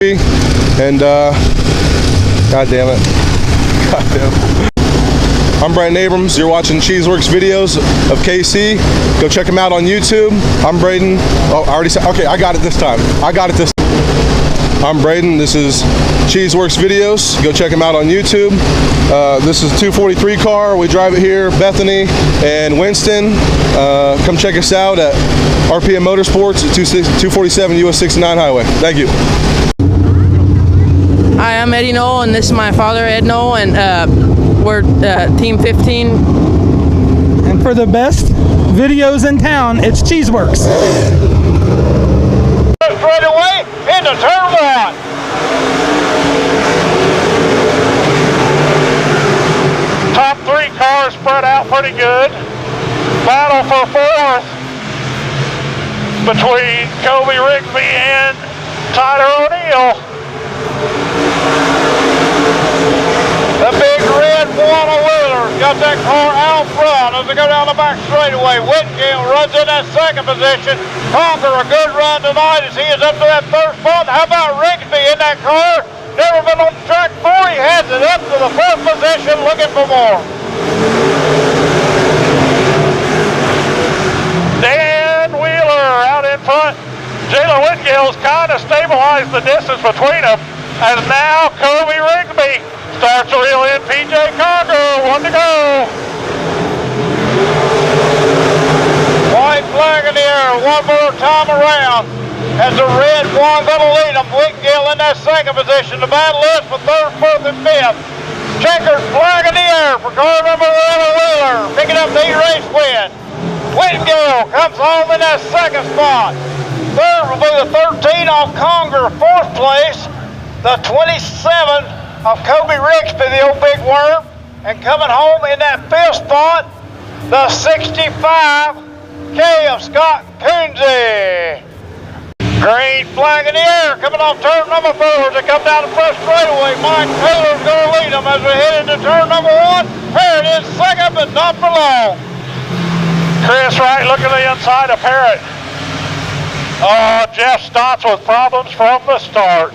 And God damn it. God damn it. I'm Brandon Abrams. You're watching Cheeseworks videos of KC. Go check them out on YouTube. I'm Braden. Oh, I already said. Okay, I got it this time. I'm Braden. This is Cheeseworks videos. Go check them out on YouTube. This is 243 car. We drive it here, Bethany and Winston. Come check us out at RPM Motorsports at 247 US 69 Highway. Thank you. Hi, I'm Eddie Knoll, and this is my father, Ed Knoll, and we're Team 15. And for the best videos in town, it's Cheeseworks. Right away into turn one. Top three cars spread out pretty good. Battle for fourth between Kobe Rigsby and Tyler O'Neill. The big red one-wheeler got that car out front as they go down the back straightaway. Whitgill runs in that second position. Conger a good run tonight as he is up to that third spot. How about Rigsby in that car? Never been on the track before. He has it up to the fourth position looking for more. Dan Wheeler out in front. Jalen Whitgill's kind of stabilized the distance between them. And now Kobe Rigsby starts to reel in PJ Conger. One to go. White flag in the air one more time around. As the red one that'll lead them. Whitgill in that second position. The battle is for third, fourth, and fifth. Checkered flag in the air for car number 1, Wheeler. Picking up the race win. Whitgill comes home in that second spot. Third will be the 13 off Conger, fourth place. The 27 of Kobe Rigsby, the old big worm. And coming home in that fifth spot, the 65K of Scott Coonsey. Green flag in the air, coming off turn number 4 as they come down the first straightaway. Mike Taylor's going to lead them as we head into turn number 1. Parrott is second, but not for long. Chris Wright looking at the inside of Parrott. Jeff Stotts with problems from the start.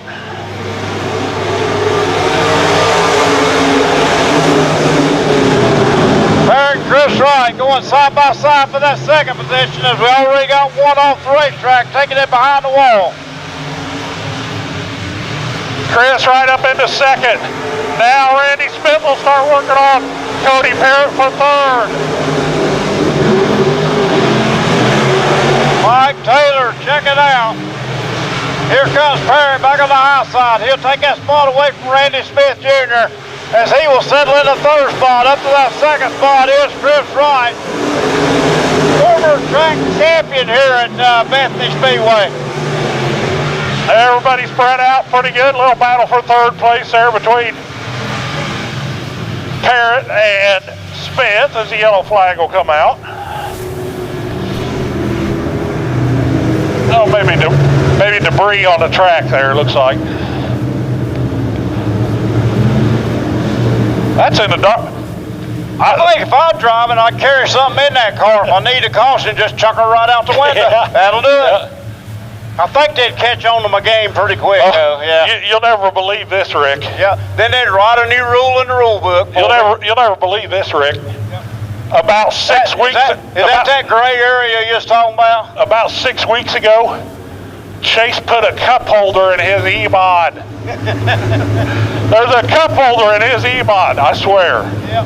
Parrott and Chris Wright going side by side for that second position as we already got one off the racetrack, taking it behind the wall. Chris Wright up into second. Now Randy Smith will start working on Cody Parrott for third. Mike Taylor, check it out. Here comes Parrott back on the high side. He'll take that spot away from Randy Smith Jr. as he will settle in the third spot. Up to that second spot is Chris Wright, former track champion here at Bethany Speedway. Everybody spread out pretty good. Little battle for third place there between Parrott and Smith as the yellow flag will come out. Oh, maybe debris on the track there, looks like. That's in the dark. I think if I'm driving, I'd carry something in that car. If I need a caution, just chuck her right out the window. Yeah. That'll do it. I think they'd catch on to my game pretty quick, though. Yeah. You'll never believe this, Rick. Yeah. Then they'd write a new rule in the rule book. You'll never believe this, Rick. Yeah. About 6 weeks. Is that gray area you're talking about? About 6 weeks ago, Chase put a cup holder in his E-Mod. There's a cup holder in his E-Mod, I swear. Yeah.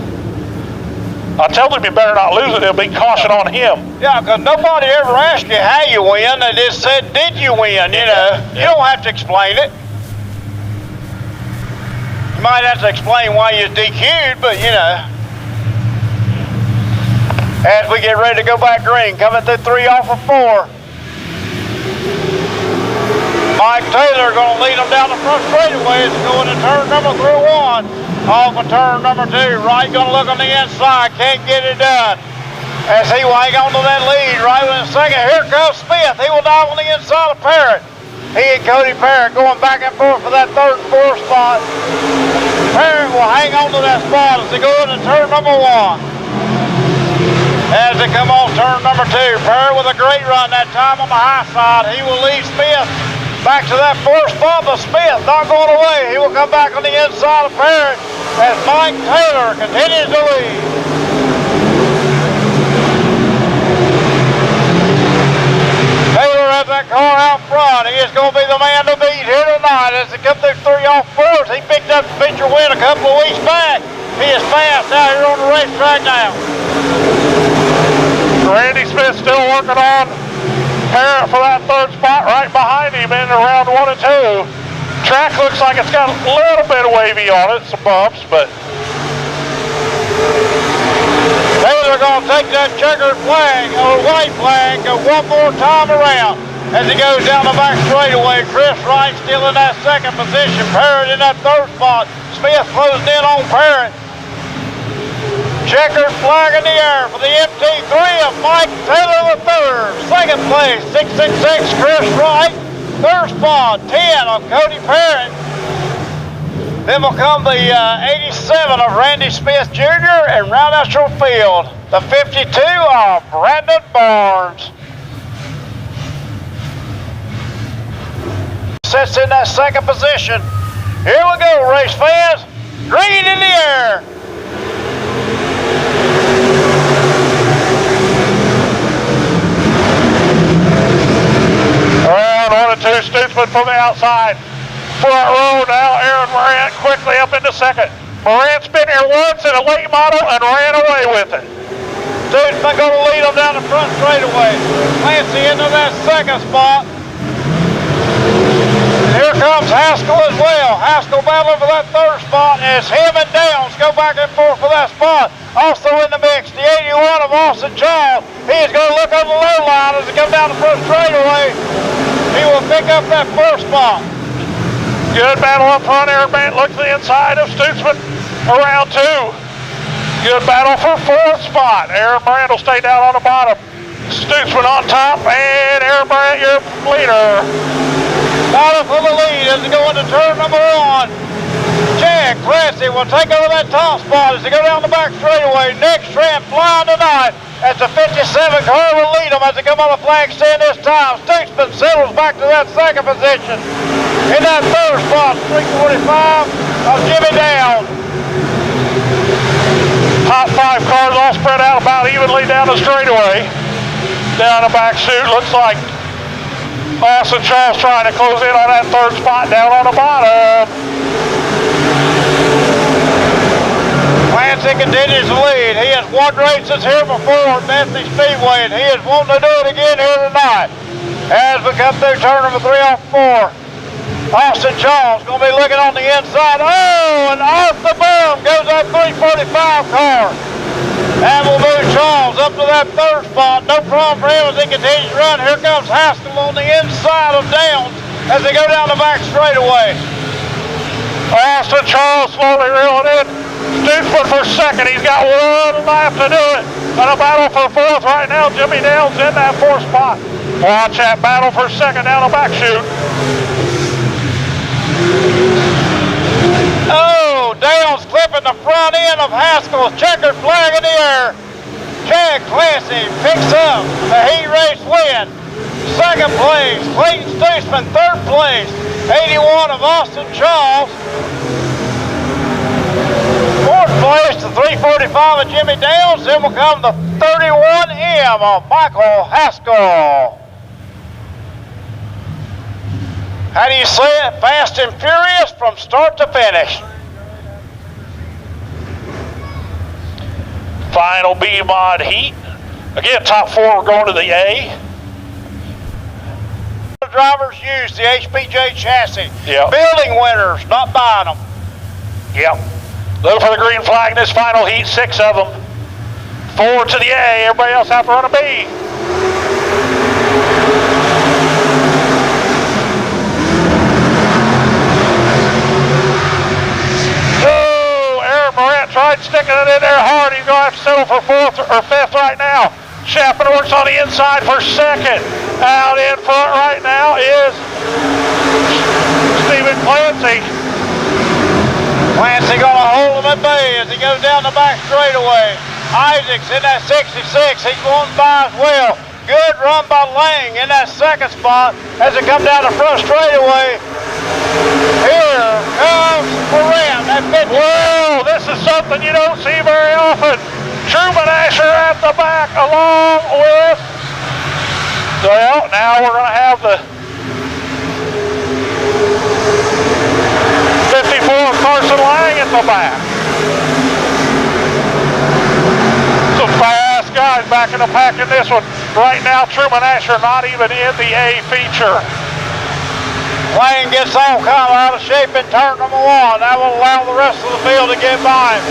I told him you better not lose it. It'll be caution on him. Yeah, because nobody ever asked you how you win. They just said, did you win? You know, you don't have to explain it. You might have to explain why you're DQ'd, but you know. As we get ready to go back green, coming through 3 off of 4. Mike Taylor going to lead them down the front straightaway as going to turn number 1. Off of turn number 2. Wright going to look on the inside. Can't get it done. As he will hang on to that lead right in a second. Here comes Smith. He will dive on the inside of Parrott. He and Cody Parrott going back and forth for that third and fourth spot. Parrott will hang on to that spot as they go into turn number 1. As they come off turn number 2, Parrott with a great run that time on the high side. He will lead Smith Back to that 4th spot, but Smith not going away. He will come back on the inside of Parrott as Mike Taylor continues to lead. Taylor has that car out front. He is going to be the man to beat here tonight as they come through 3 off 4s. He picked up the feature win a couple of weeks back. He is fast out here on the racetrack now. Randy Smith still working on Parrott for that 3rd spot right behind him in round 1 and 2. Track looks like it's got a little bit of wavy on it, some bumps, but Taylor going to take that checkered flag, or white flag, go one more time around as he goes down the back straightaway. Chris Wright still in that 2nd position. Parrott in that 3rd spot. Smith closing in on Parrott. Checkered flag in the air for the MT3 of Mike Taylor III. 2nd place, 666 Chris Wright. 3rd spot, 10 of Cody Parrott. Then will come the 87 of Randy Smith Jr. and round out your field, the 52 of Brandon Barnes. Sits in that 2nd position. Here we go, race fans. Green in the air. round 1 and 2, Stutzman from the outside. Front row now, Aaron Morant quickly up into 2nd. Morant's been here once in a late model and ran away with it. Stutzman going to lead him down the front straightaway. Clancy into that 2nd spot. Here comes Haskell as well. Haskell battling for that 3rd spot as him and Downs go back and forth for that spot. Also in the mix, the 81 of Austin Child. He is going to look on the low line as he comes down the front straightaway. He will pick up that 1st spot. Good battle up front. Aaron Morant looks to the inside of Stutzman around 2. Good battle for 4th spot. Aaron Morant will stay down on the bottom. Stutzman on top, and Aaron Morant your leader. Battle for the lead as they go into turn number 1. Chad Clancy will take over that top spot as they go down the back straightaway. Next trend flying tonight as the 57 car will lead them as they come on the flag stand this time. Stutzman settles back to that 2nd position. In that 3rd spot, 345 of Jimmy Downs. Top 5 cars all spread out about evenly down the straightaway. Down the back chute, looks like Austin Charles trying to close in on that 3rd spot down on the bottom. Clancy continues to lead. He has won races here before at Bethany Speedway, and he is wanting to do it again here tonight. As we come through turn number 3 off 4. Austin Charles going to be looking on the inside. Oh, and off the boom goes that 345 car. And we'll move Charles up to that 3rd spot. No problem for him as he continues to run. Here comes Haskell on the inside of Downs as they go down the back straightaway. Austin Charles slowly reeling in. Stutzman for 2nd. He's got 1 lap to do it. And a battle for 4th right now. Jimmy Downs in that 4th spot. Watch that battle for 2nd down the back chute. Oh, Downs clipping the front end of Haskell's checkered flag in the air. Chad Clancy picks up the heat race win. 2nd place, Clayton Stutzman. 3rd place, 81 of Austin Charles. 4th place, the 345 of Jimmy Downs. Then will come the 31M of Michael Haskell. How do you say it? Fast and furious from start to finish. Final B-Mod heat. Again, top 4 are going to the A. The drivers use the HPJ chassis. Yep. Building winners, not buying them. Yep. Look for the green flag in this final heat, 6 of them. 4 to the A, everybody else have to run a B. Morant tried sticking it in there hard. He's going to have to settle for 4th or 5th right now. Chapman works on the inside for 2nd. Out in front right now is Stephen Clancy. Clancy going to hold him at bay as he goes down the back straightaway. Isaacs in that 66. He's going by as well. Good run by Lang in that second spot as it comes down the front straightaway. Here comes Moran at 50. Whoa, this is something you don't see very often. Truman Asher at the back along with, well, now we're going to have the 54 Carson Lang at the back. Some fast guys back in the pack in this one. Right now, Truman Asher not even in the A feature. Lang gets all kind of out of shape in turn number 1. That will allow the rest of the field to get by him.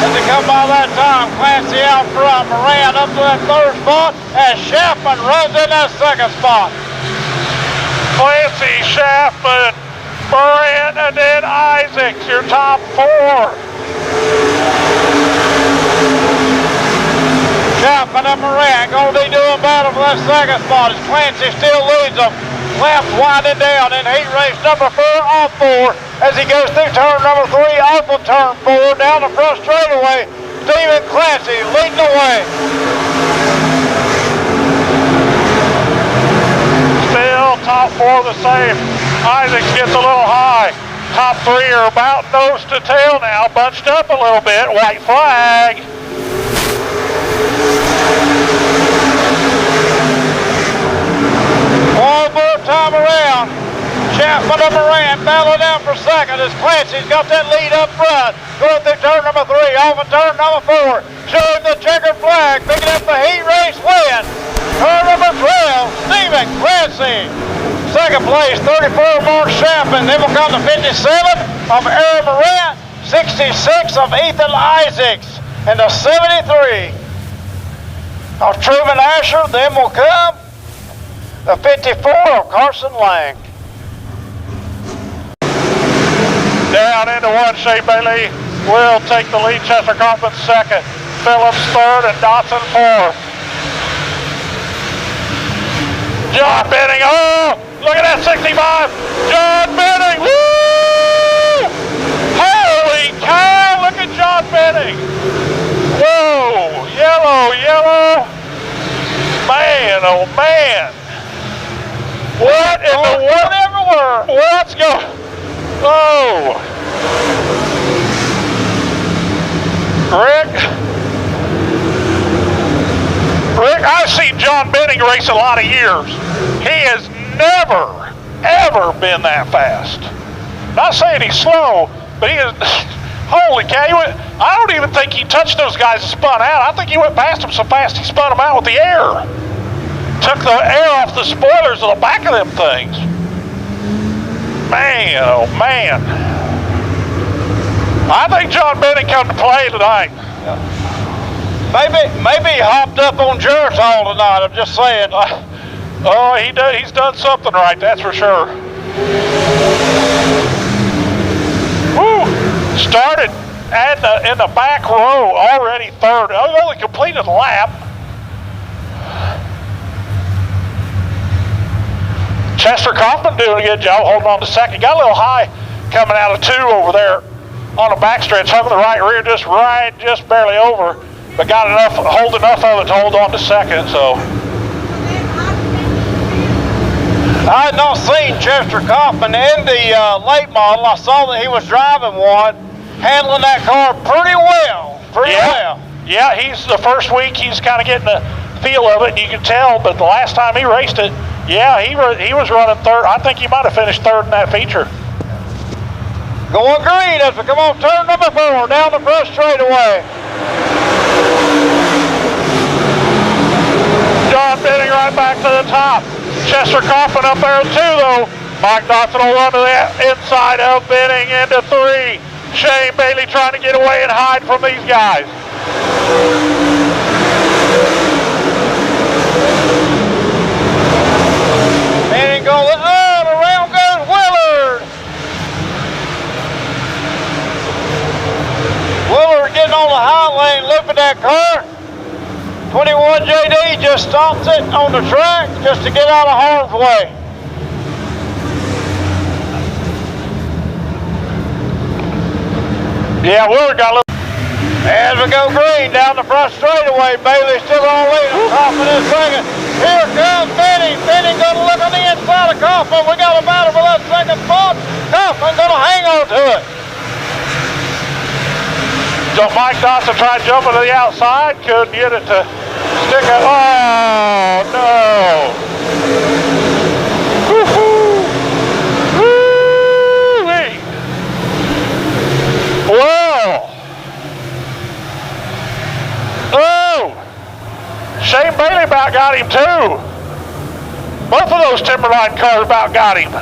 As they come by that time, Clancy out front, Moran up to that third spot, and Chapman runs in that second spot. Clancy, Chapman, Moran, and then Isaacs, your top 4. Chapman and Moran going to be doing battle for that second spot as Clancy still leads them. Left winding down in heat race number 4 off 4 as he goes through turn number 3 off of turn 4 down the front straightaway. Stephen Clancy leading the way. Still top 4 the same. Isaacs gets a little high. Top 3 are about nose to tail now, bunched up a little bit. White flag. One more time around. Chapman and Moran battling down for second as Clancy's got that lead up front. Going through turn number 3, off of turn number 4. Showing the checkered flag, picking up the heat race win. Turn number 12, Stephen Clancy. Second place, 34 Mark Chapman. Then will come to 57 of Aaron Moran, 66 of Ethan Isaacs, and the 73 of Truman Asher. Then will come the 54 of Carson Lang. Down into 1, Shea Bailey will take the lead. Chester Kaufman second, Phillips third, and Dotson fourth. John Benning, oh, look at that 65. John Benning, woo! Holy cow, look at John Benning. Whoa, yellow, yellow. Man, oh man. What in the world? Everywhere. What's going? Oh. Rick, I've seen John Benning race a lot of years. He has never, ever been that fast. Not saying he's slow, but he is, holy cow, I don't even think he touched those guys and spun out. I think he went past them so fast he spun them out with the air. Took the air off the spoilers of the back of them things. Man, oh man. I think John Benning come to play tonight. Maybe he hopped up on Geritol tonight, I'm just saying. Oh, he's done something right, that's for sure. Woo! Started in the back row, already third. Only completed a lap. Chester Kaufman doing a good job holding on to second. Got a little high coming out of 2 over there on the backstretch. Hung the right rear just barely over, but got hold enough of it to hold on to second. So I had not seen Chester Kaufman in the late model. I saw that he was driving one, handling that car pretty well. Yeah, he's the first week he's kind of getting the feel of it, and you can tell. But the last time he raced it, yeah, he was running third. I think he might have finished third in that feature. Going green as we come on turn number 4 down the front straightaway. John Benning right back to the top. Chester Kaufman up there too, though. Mike Dotson will run to the inside of Benning into 3. Shane Bailey trying to get away and hide from these guys. Benning goes up, around goes Willard. Willard getting on the high lane, looping that car. 21 JD just stops it on the track just to get out of harm's way. Yeah, Willard got a little. As we go green down the front straightaway, Bailey still on lead. Kaufman in second. Here comes Benny. Benny going to look on the inside of Kaufman. We got a battle for that second spot. Kaufman going to hang on to it. So Mike Dawson tried jumping to the outside, couldn't get it to stick it. Oh, no. Woo-hoo. Woo-wee. Whoa. Oh. Shane Bailey about got him too. Both of those Timberline cars about got him.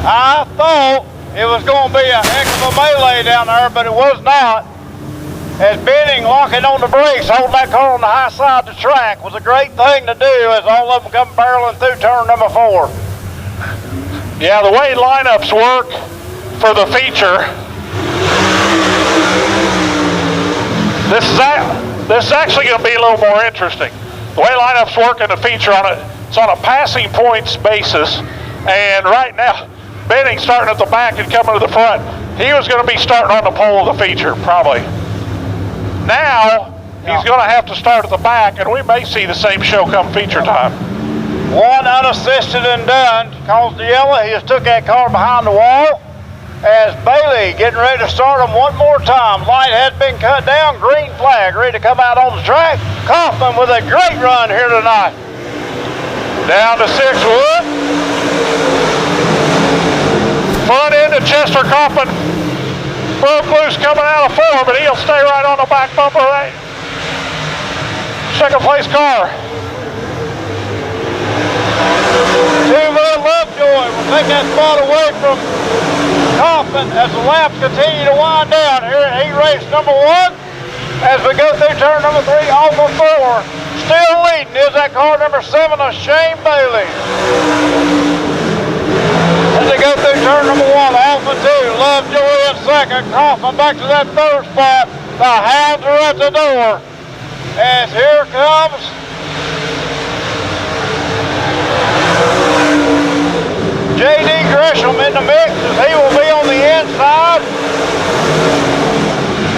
I thought it was going to be a heck of a melee down there, but it was not. As Benning locking on the brakes, holding that car on the high side of the track was a great thing to do as all of them come barreling through turn number 4. Yeah, the way lineups work for the feature, this is actually going to be a little more interesting. The way lineups work in the feature, it's on a passing points basis, and right now, Benning starting at the back and coming to the front. He was going to be starting on the pole of the feature, probably. Now, he's going to have to start at the back, and we may see the same show come feature time. One unassisted and done. Calls the yellow. He just took that car behind the wall. As Bailey getting ready to start him one more time. Light has been cut down. Green flag ready to come out on the track. Kaufman with a great run here tonight. Down to 6 Wood. Front end of Chester Kaufman broke loose coming out of 4, but he'll stay right on the back bumper right. Second place car. 2-Wood Lovejoy will take that spot away from Kaufman as the laps continue to wind down here at heat race number 1. As we go through turn number 3, off of 4. Still leading is that car number 7 of Shane Bailey. As they go through turn number 1, off of 2, Lovejoy in second, Kaufman back to that third spot. The hounds are at the door. As here comes J.D. Gresham in the mix as he will be on the inside.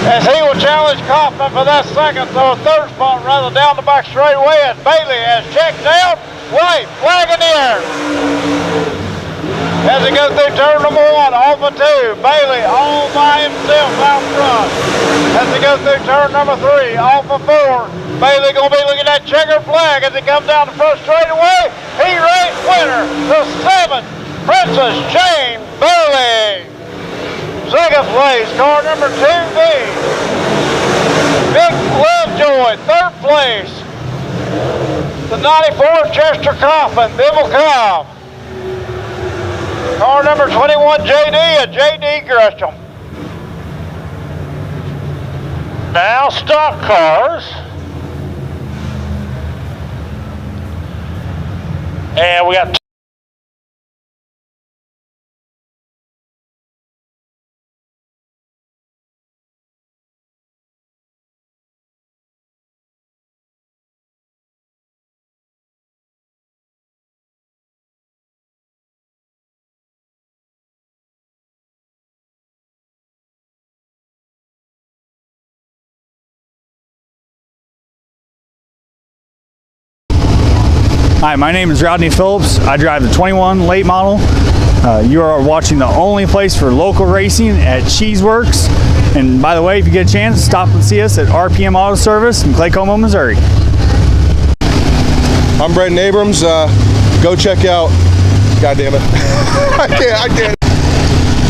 As he will challenge Kaufman for that second or third spot rather down the back straightaway as Bailey has checked out. White flag in the air. As they go through turn number 1, off of 2, Bailey all by himself out front. As they go through turn number 3, off of 4, Bailey gonna be looking at that checkered flag as he comes down the front straightaway. Heat race winner, the 7th Princess Shane Bailey. Second place, car number 2B. Vic Lovejoy, third place. The 94 Chester Kaufman, then will come car number 21 JD and JD Gresham. Now stock cars. And we got Hi, my name is Rodney Phillips. I drive the 21 late model. You are watching the only place for local racing at Cheeseworks. And by the way, if you get a chance, stop and see us at RPM Auto Service in Claycomo, Missouri. I'm Brendan Abrams. Go check out. God damn it. I can't.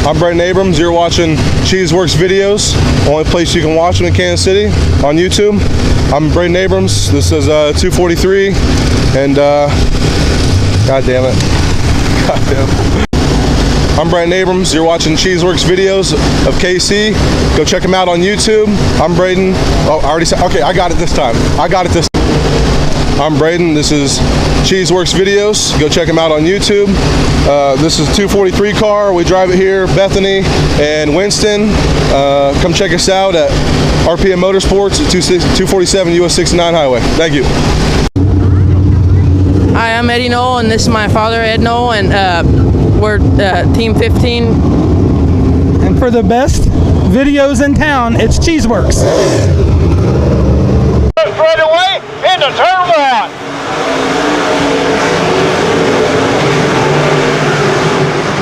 I'm Brendan Abrams. You're watching Cheeseworks videos. Only place you can watch them in Kansas City on YouTube. I'm Brendan Abrams. This is 243. And God damn it. God damn it. I'm Brendan Abrams. You're watching Cheeseworks videos of KC. Go check them out on YouTube. I'm Braden. Oh, I already said. Okay, I got it this time. I'm Braden. This is Cheeseworks videos. Go check them out on YouTube. This is 243 car. We drive it here, Bethany and Winston. Come check us out at RPM Motorsports at 247 US 69 Highway. Thank you. Hi, I'm Eddie Knoll, and this is my father, Ed Knoll, and we're Team 15. And for the best videos in town, it's Cheeseworks. Straight away into turn one.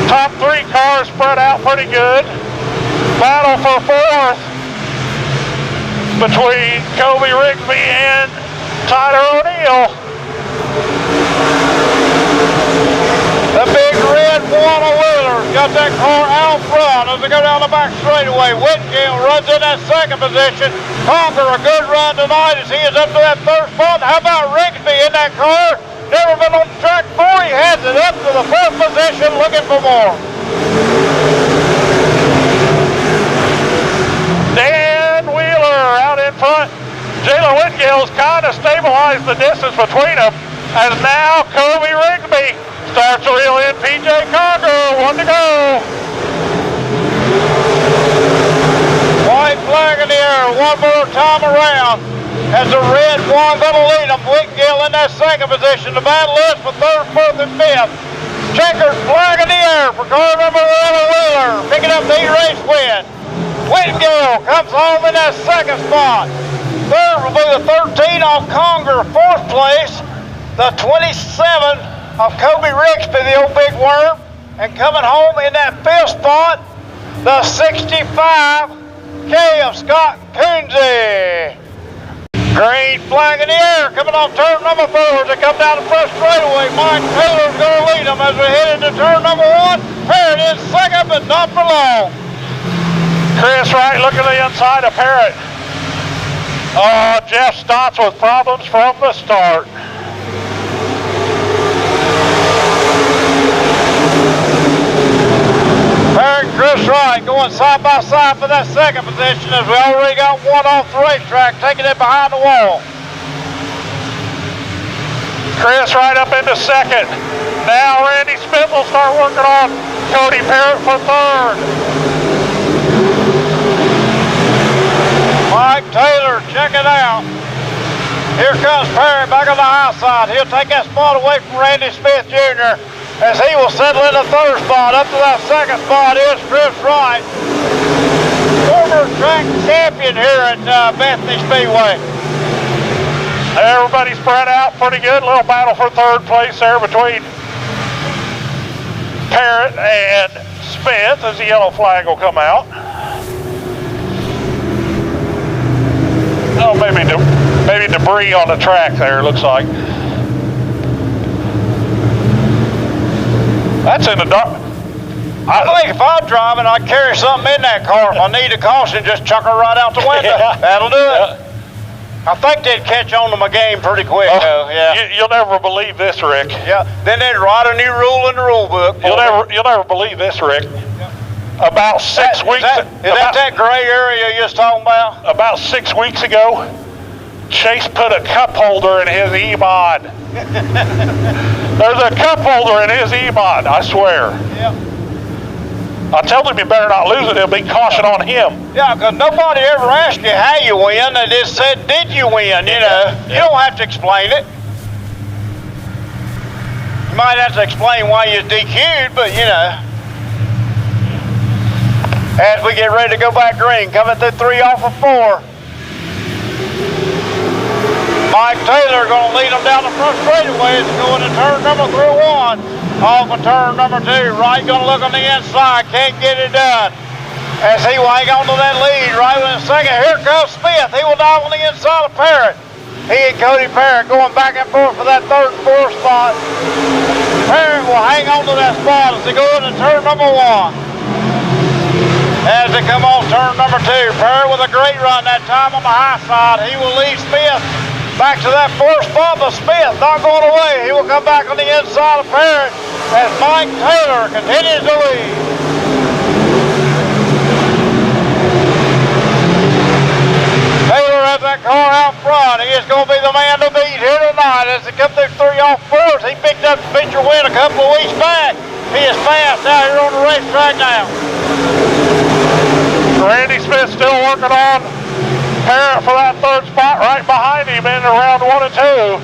Top three cars spread out pretty good. Battle for fourth between Kobe Rigsby and Tyler O'Neill. The big red one-wheeler got that car out front as they go down the back straightaway. Whitgill runs in that second position. Conquer a good run tonight as he is up to that third spot. How about Rigsby in that car? Never been on the track before. He has it up to the fourth position looking for more. Dan Wheeler out in front. Jalen Whitgill's kind of stabilized the distance between them. And now Kobe Rigsby starts to reel in PJ Conquer. One to go. White flag in the air, one more time around. As the red one gonna lead them. Whitgill in that second position. The battle is for third, fourth, and fifth. Checkered flag in the air for car number 11 Wheeler, picking up the race win. Whitgill comes home in that second spot. Third will be the 13 off Conger, fourth place. The 27 of Kobe Rigsby, the old big worm. And coming home in that fifth spot, the 65K of Scott Coonsey. Green flag in the air, coming off turn number 4 as they come down the front straightaway. Mike Taylor's going to lead them as we head into turn number 1. Parrott is second, but not for long. Chris Wright looking to the inside of Parrott. Jeff Stotts with problems from the start. Parrott and Chris Wright going side by side for that second position as we already got one off the racetrack, taking it behind the wall. Chris Wright up into second. Now Randy Smith will start working on Cody Parrott for third. Mike Taylor, check it out. Here comes Parrott back on the high side. He'll take that spot away from Randy Smith Jr. as he will settle in the third spot. Up to that second spot is Chris Wright, former track champion here at Bethany Speedway. Everybody spread out pretty good. Little battle for third place there between Parrott and Smith as the yellow flag will come out. Oh, maybe debris on the track there, looks like. That's in the dark. I think if I'm driving, I'd carry something in that car. If I need a caution, just chuck her right out the window. Yeah. That'll do it. I think they'd catch on to my game pretty quick, though. Yeah. You'll never believe this, Rick. Yeah. Then they'd write a new rule in the rule book. You'll never believe this, Rick. About 6 weeks. Is that gray area you're talking about? About 6 weeks ago, Chase put a cup holder in his E-Mod. There's a cup holder in his E-Mod, I swear. Yeah. I told him you better not lose it. It'll be caution on him. Yeah, because nobody ever asked you how you win. They just said, did you win? You know, you don't have to explain it. You might have to explain why you're DQ'd, but you know. As we get ready to go back green, coming through 3 off of 4. Mike Taylor going to lead them down the front straightaway as they go into turn number 1. Off of turn number 2. Wright going to look on the inside, can't get it done. As he will hang on to that lead right in a second. Here comes Smith. He will dive on the inside of Parrott. He and Cody Parrott going back and forth for that third and fourth spot. Parrott will hang on to that spot as they go into turn number 1. As they come off turn number 2, Parrott with a great run that time on the high side. He will lead Smith back to that fourth spot, but Smith not going away. He will come back on the inside of Parrott as Mike Taylor continues to lead. Taylor has that car out front. He is going to be the man to beat here tonight as they come through 3 off 4s. He picked up the feature win a couple of weeks back. He is fast out here on the racetrack now. Randy Smith still working on Parrott for that third spot right behind him in round 1 and 2.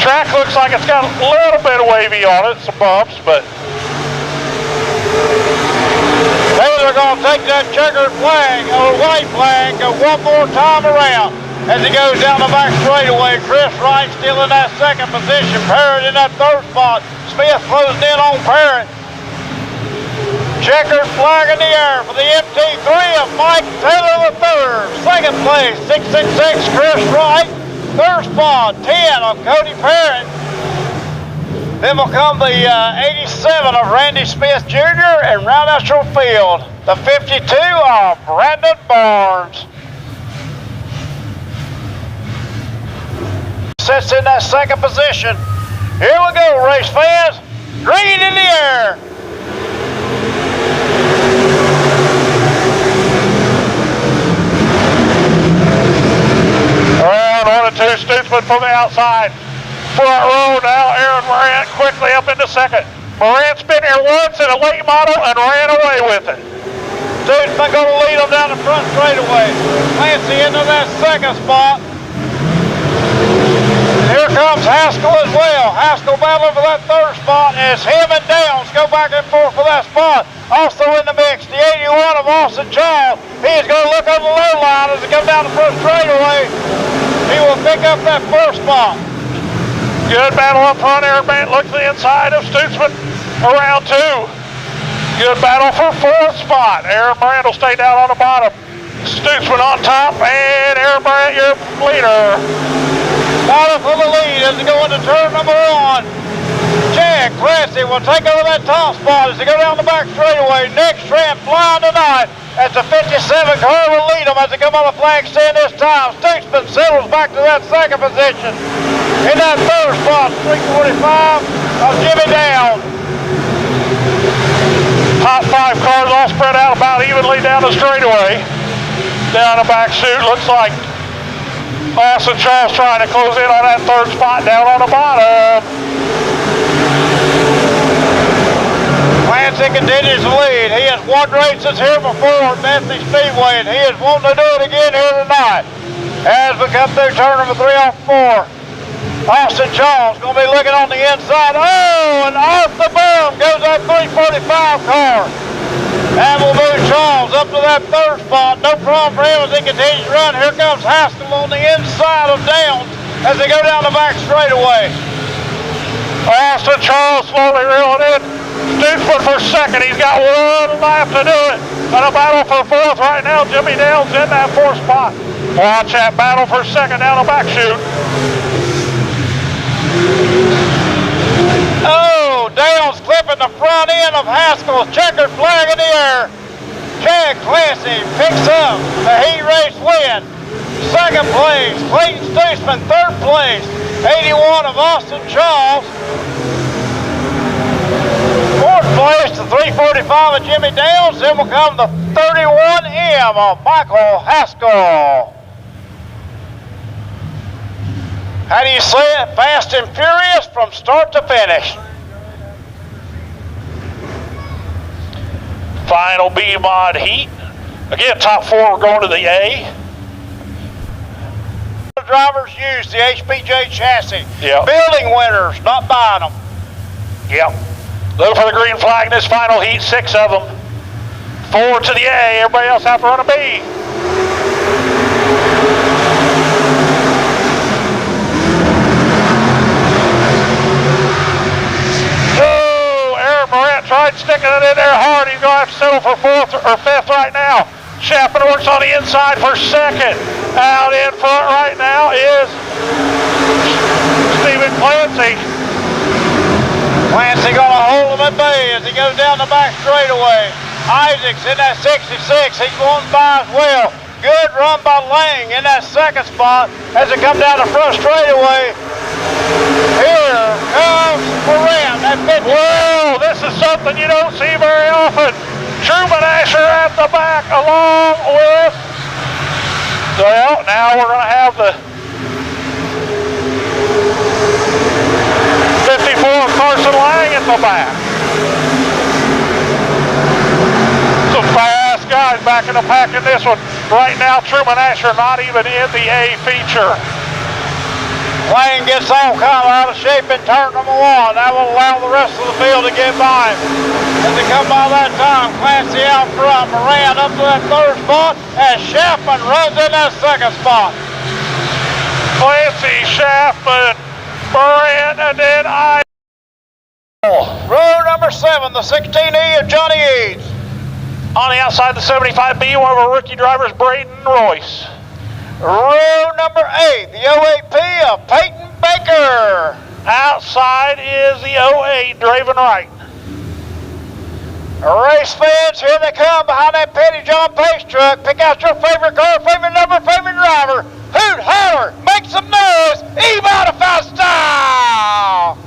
Track looks like it's got a little bit of wavy on it, some bumps, but Taylor going to take that checkered flag or white flag, go one more time around as he goes down the back straightaway. Chris Wright still in that second position. Parrott in that third spot. Smith closing in on Parrott. Checkered flag in the air for the MT3 of Mike Taylor III. Second place, 666 Chris Wright. Third spot, 10 of Cody Parrott. Then will come the 87 of Randy Smith Jr. and round out your field, the 52 of Brandon Barnes. Sits in that second position. Here we go, race fans. Green in the air. Round 1 and 2, Stutzman from the outside. Front row now, Aaron Morant quickly up into second. Morant's been here once in a late model and ran away with it. Stutzman going to lead him down the front straightaway. Clancy into that second spot. Here comes Haskell as well. Haskell battling for that third spot as him and Downs go back and forth for that spot. Also in the mix, the 81 of Austin Charles. He's going to look on the low line as he comes down the front straightaway. He will pick up that first spot. Good battle up front. Aaron Brandt looks to the inside of Stutzman around 2. Good battle for fourth spot. Aaron Brandt will stay down on the bottom. Stutzman on top, and Aaron Brandt your leader. Battle for the lead as they go into turn number 1. Chad Clancy will take over that top spot as they go down the back straightaway. Next trend flying tonight. That's a 57 Carver lead them as they come on the flag stand this time. Stutzman settles back to that second position. In that third spot, 345 of Jimmy Downs. Top 5 cars all spread out about evenly down the straightaway. Down the back chute, looks like Austin Charles trying to close in on that third spot down on the bottom. Clancy continues to lead. He has won races here before at Bethany Speedway, and he is wanting to do it again here tonight. As we come through turn number 3 off 4. Austin Charles going to be looking on the inside. Oh, and off the berm goes that 345 car. And we'll move Charles up to that third spot. No problem for him as he continues to run. Here comes Haskell on the inside of Downs as they go down the back straightaway. Austin Charles slowly reeling in. Stutzman for second. He's got one lap to do it. And a battle for fourth right now. Jimmy Downs in that fourth spot. Watch that battle for second down the back chute. Oh, Downs clipping the front end of Haskell's checkered flag in the air. Chad Clancy picks up the heat race win. Second place, Clayton Stutzman. Third place, 81 of Austin Charles. Fourth place, the 345 of Jimmy Downs. Then will come the 31M of Michael Haskell. How do you say it? Fast and furious from start to finish. Final B-Mod heat. Again, top 4 are going to the A. The drivers use the HPJ chassis. Yep. Building winners, not buying them. Yep. Look for the green flag in this final heat, 6 of them. 4 to the A, everybody else have to run a B. Morant tried sticking it in there hard. He's going to have to settle for 4th or 5th right now. Chapman works on the inside for second. Out in front right now is Stephen Clancy. Clancy going to hold him at bay as he goes down the back straightaway. Isaacs in that 66. He's going by as well. Good run by Lang in that second spot as it comes down the front straightaway. Here comes Morant at 50. Well, this is something you don't see very often. Truman Asher at the back along with, well, now we're going to have the 54 Carson Lang at the back. Some fast guys back in the pack in this one. Right now, Truman Asher not even in the A feature. Lane gets all kind of out of shape in turn number 1. That will allow the rest of the field to get by him. As they come by that time, Clancy out front, Moran up to that 3rd spot, and Chapman runs in that 2nd spot. Clancy, Chapman, Moran, and then Row number 7, the 16E of Johnny Eads. on the outside, the 75B, one of our rookie drivers, Braden Royce. Row number 8, the 08P of Peyton Baker. Outside is the 08, Draven Wright. Race fans, here they come behind that Petty John Pace truck. Pick out your favorite car, favorite number, favorite driver. Hoot, holler, make some noise, E-Modified style!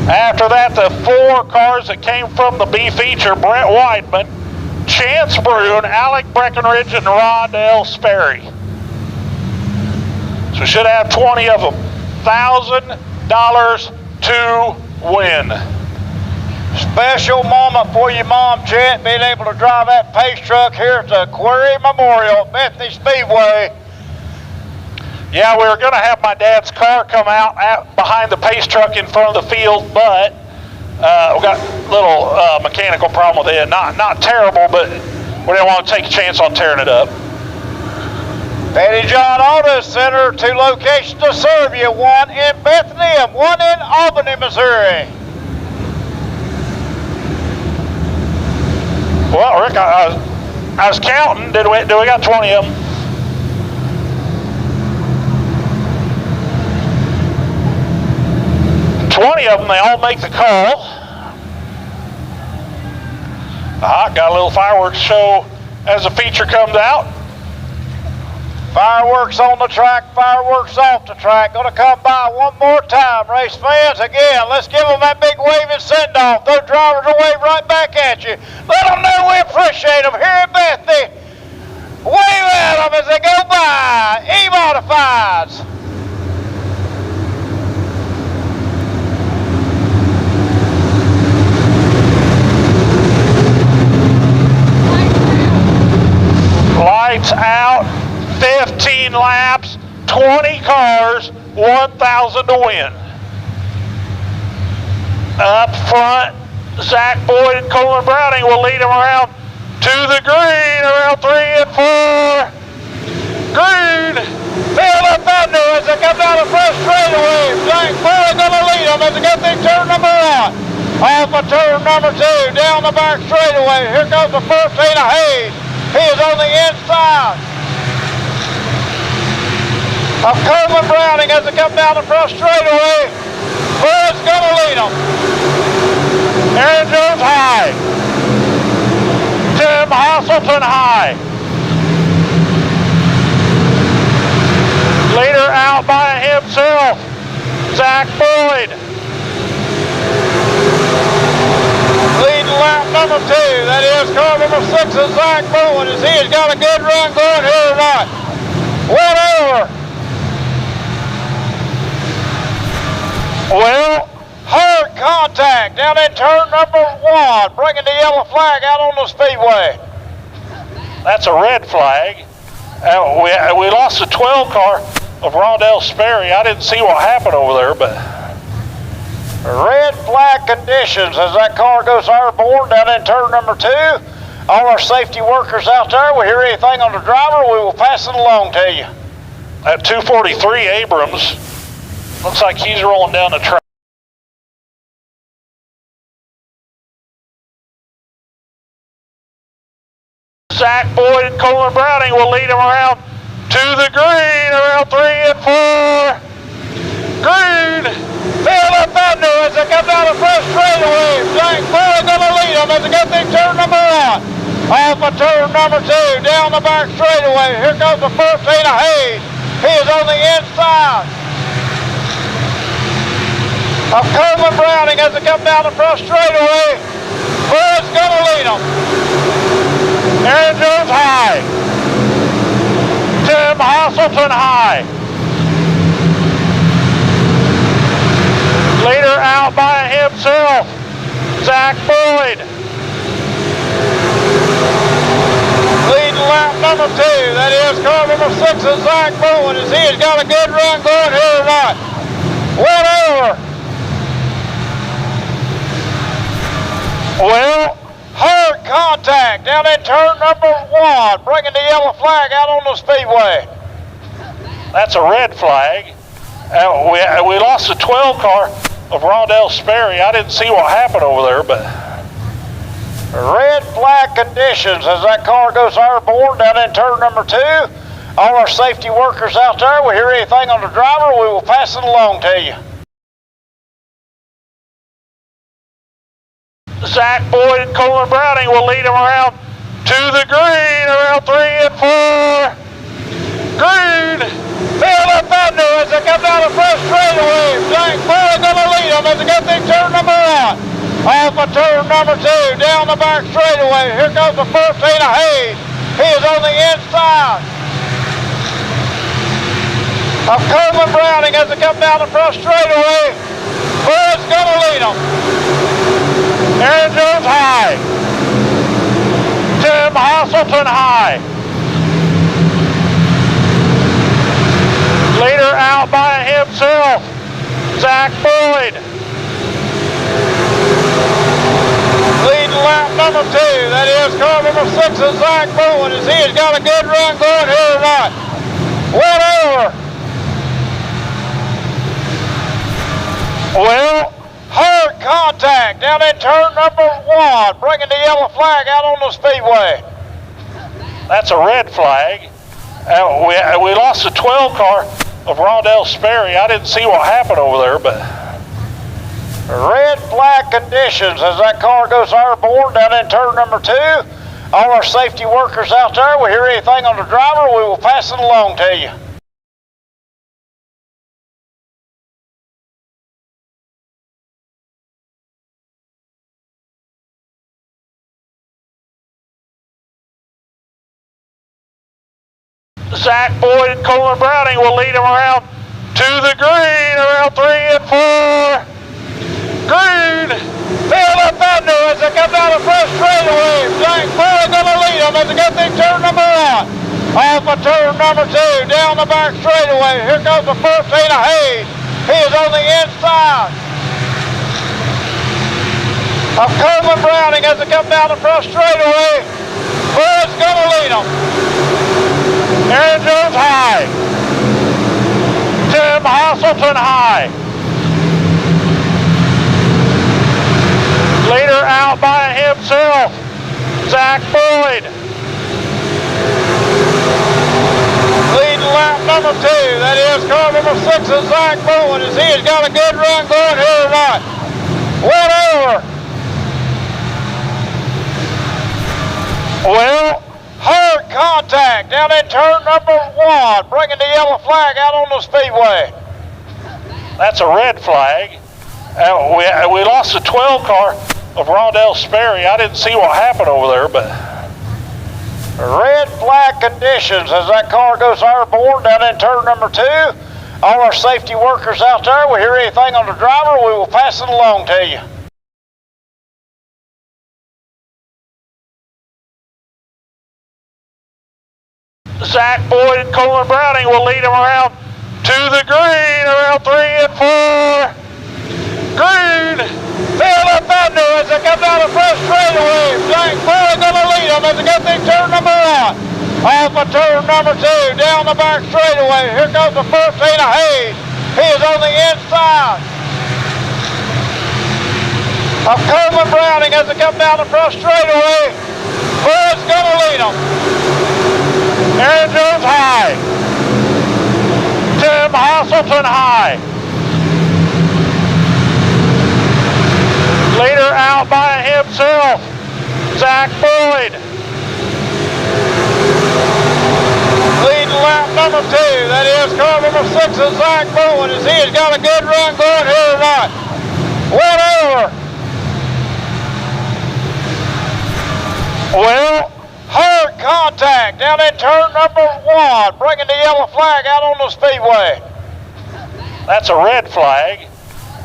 After that, the 4 cars that came from the B feature, Brent Weidman, Chance Brune, Alec Breckenridge, and Rondell Sperry. So we should have 20 of them. $1,000 to win. Special moment for you, Mom Chet, being able to drive that Pace truck here at the Quarry Memorial at Bethany Speedway. Yeah, we were going to have my dad's car come out behind the Pace truck in front of the field, but we got a little mechanical problem with it. Not terrible, but we didn't want to take a chance on tearing it up. Petty John Auto Center, 2 locations to serve you, 1 in Bethany and 1 in Albany, Missouri. Well, Rick, I was counting. Do we got 20 of them? Of them, they all make the call. Got a little fireworks show as the feature comes out. Fireworks on the track, fireworks off the track. Gonna come by one more time, race fans. Again, let's give them that big waving send-off. Those drivers will wave right back at you. Let them know we appreciate them here in Bethany. Wave at them as they go by. E-Modifieds. Lights out, 15 laps, 20 cars, 1,000 to win. Up front, Zach Boyd and Colin Browning will lead them around to the green, around 3 and 4. Green, feel the thunder as they come down the first straightaway. Zach Boyd gonna lead them as they go through turn number 1. Off of turn number 2, down the back straightaway. Here comes the first heat of Hayes. He is on the inside of Coleman Browning as they come down the front straightaway. Bud's gonna lead them. Aaron Jones high. Tim Hasselton high. Leader out by himself, Zach Boyd. Leading lap number 2, that is car number 6 is Zach Boyd, as he has got a good run going here tonight. 1 over. Well, hard contact down in turn number 1, bringing the yellow flag out on the speedway. That's a red flag. We lost the 12 car of Rondell Sperry. I didn't see what happened over there, but red flag conditions as that car goes airborne down in turn number 2. All our safety workers out there, we hear anything on the driver, we will pass it along to you. At 243, Abrams, looks like he's rolling down the track. Zach Boyd and Colin Browning will lead them around to the green, around 3 and 4. Green, feel the thunder as they come down the first straightaway. Zach Boyd gonna lead them as they go through turn number 1. Off of turn number 2, down the back straightaway. Here comes the first heat of Hayes. He is on the inside of Coleman Browning as they come down the front straightaway. Bud's gonna lead them. Aaron Jones high. Tim Hasselton high. Leader out by himself, Zach Boyd. Leading lap number 2. That is car number 6 is Zach Bowen, as he has got a good run going here tonight. 1 over. Well, hard contact down in turn number 1, bringing the yellow flag out on the speedway. That's a red flag. We lost the 12 car of Rondell Sperry. I didn't see what happened over there, but red flag conditions as that car goes airborne down in turn number 2. All our safety workers out there, we hear anything on the driver, we will pass it along to you. Zach Boyd and Colin Browning will lead them around to the green, around 3 and 4. Green, they'll let that do as they come down the first straightaway. Zach Boyd going to lead them as they get through turn number 1. Off of turn number 2, down the back straightaway. Here goes the first Tina Hayes. He is on the inside of Colin Browning as they come down the front straightaway. Bud's going to lead them. Aaron Jones high. Tim Hasselton high. Leader out by himself, Zach Boyd. Leading lap number 2, that is car number 6 is Zach Bowen, as he has got a good run going here tonight. 1 over. Well, hard contact down in turn number 1, bringing the yellow flag out on the speedway. That's a red flag. We lost the 12 car of Rondell Sperry. I didn't see what happened over there, but red flag conditions as that car goes airborne down in turn number 2. All our safety workers out there, we hear anything on the driver, we will pass it along to you. Zach Boyd and Colin Browning will lead them around to the green, around 3 and 4. Green, they'll let that do as they come down the first straightaway. Zach Boyd going to lead them as they get through turn number 1. Off of turn number 2, down the back straightaway. Here goes the first Tina Hayes. He is on the inside of Colin Browning as they come down the front straightaway. Bud's going to lead them. Aaron Jones high. Tim Hasselton high. Leader out by himself, Zach Boyd. Leading lap number 2, that is car number 6 is Zach Bowen, as he has got a good run going here tonight. 1 over. Well, hard contact down in turn number 1, bringing the yellow flag out on the speedway. That's a red flag. We lost the 12 car of Rondell Sperry. I didn't see what happened over there, but red flag conditions as that car goes airborne down in turn number 2. All our safety workers out there, we hear anything on the driver, we will pass it along to you. Zach Boyd and Colin Browning will lead them around to the green, around 3 and 4. Green, they'll let that do as they come down the front straightaway. Zach Boyd going to lead them as they get through turn number 1. Off of turn number 2, down the back straightaway. Here goes the first Tina Hayes. He is on the inside of Colin Browning as they come down the front straightaway. Bud's going to lead them. Aaron Jones high. Tim Hasselton high. Leader out by himself, Zach Boyd. Leading lap number 2, that is car number 6 is Zach Bowen, as he has got a good run going here tonight. 1 over. Well, hard contact down in turn number 1, bringing the yellow flag out on the speedway. That's a red flag.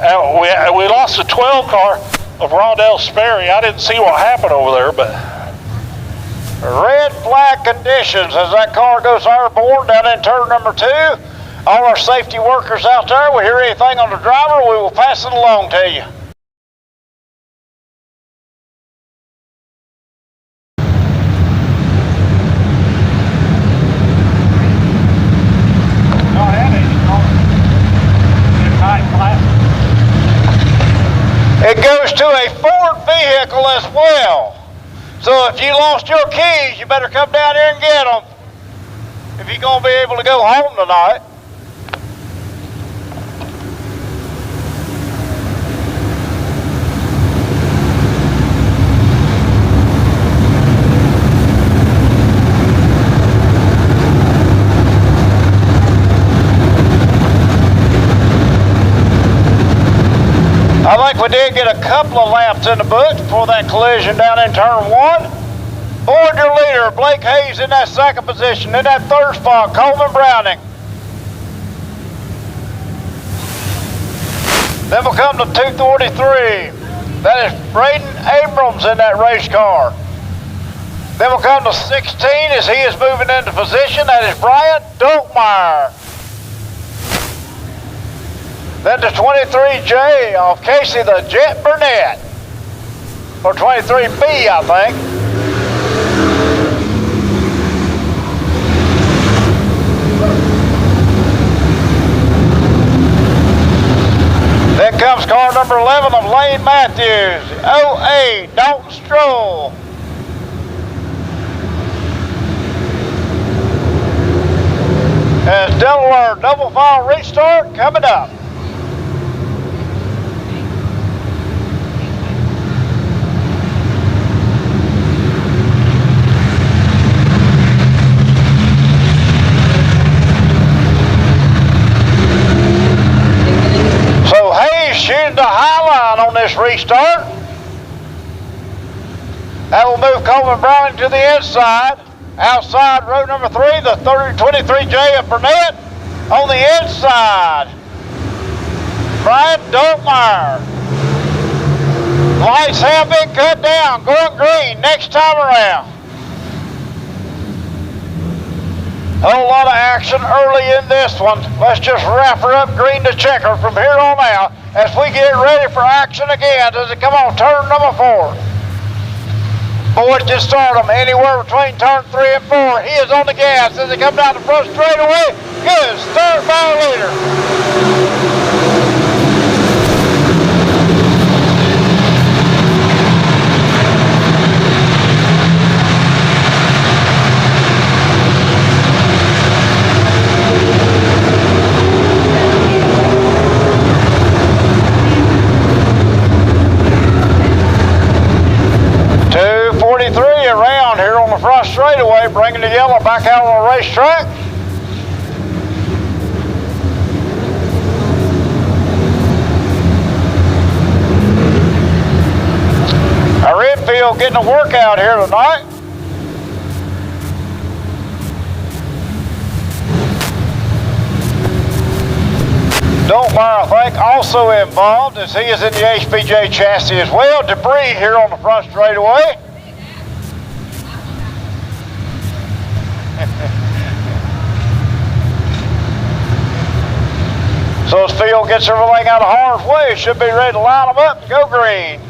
We lost the 12 car of Rondell Sperry. I didn't see what happened over there, but red flag conditions as that car goes airborne down in turn number 2. All our safety workers out there, we hear anything on the driver, we will pass it along to you. It goes to a Ford vehicle as well. So if you lost your keys, you better come down here and get them if you're going to be able to go home tonight. I think we did get a couple of laps in the books before that collision down in turn 1. Board your leader, Blake Hayes, in that second position. In that third spot, Coleman Browning. Then we'll come to 243. That is Braden Abrams in that race car. Then we'll come to 16 as he is moving into position. That is Brian Doltmeyer. Then to 23J off Casey the Jet Burnett. Or 23B, I think. Then comes car number 11 of Lane Matthews. 08, Dalton Stroll. As Delaware double file restart coming up. Shooting the high line on this restart. That will move Coleman Browning to the inside. Outside row number 3, the 23J of Burnett. On the inside, Brian Doltmeyer. Lights have been cut down, going green next time around. A whole lot of action early in this one. Let's just wrap her up green to checker from here on out as we get ready for action again as it come on turn number 4. Boys just start them anywhere between turn 3 and 4. He is on the gas as they come down the front straightaway. Good start by our leader. 243 around here on the front straightaway, bringing the yellow back out on the racetrack. Our infield getting a workout here tonight. Doltmeyer, I think, also involved as he is in the HPJ chassis as well. Debris here on the front straightaway. So as field gets everything out of harm's way, should be ready to line them up and go green.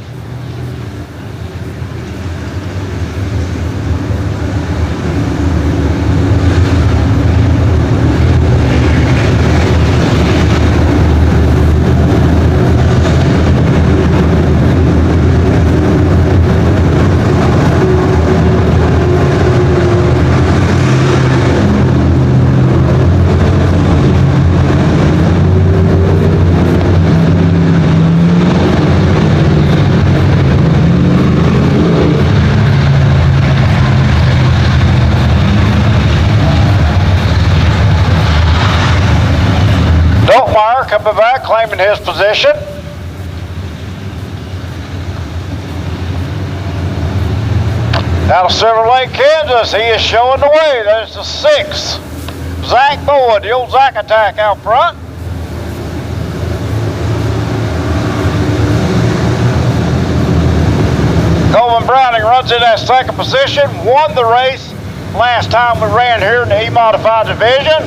Coming back, claiming his position. Out of Silver Lake, Kansas, he is showing the way. That is the 6th. Zach Boyd, the old Zach Attack out front. Coleman Browning runs John's in that second position, won the race last time we ran here in the E-Modified division.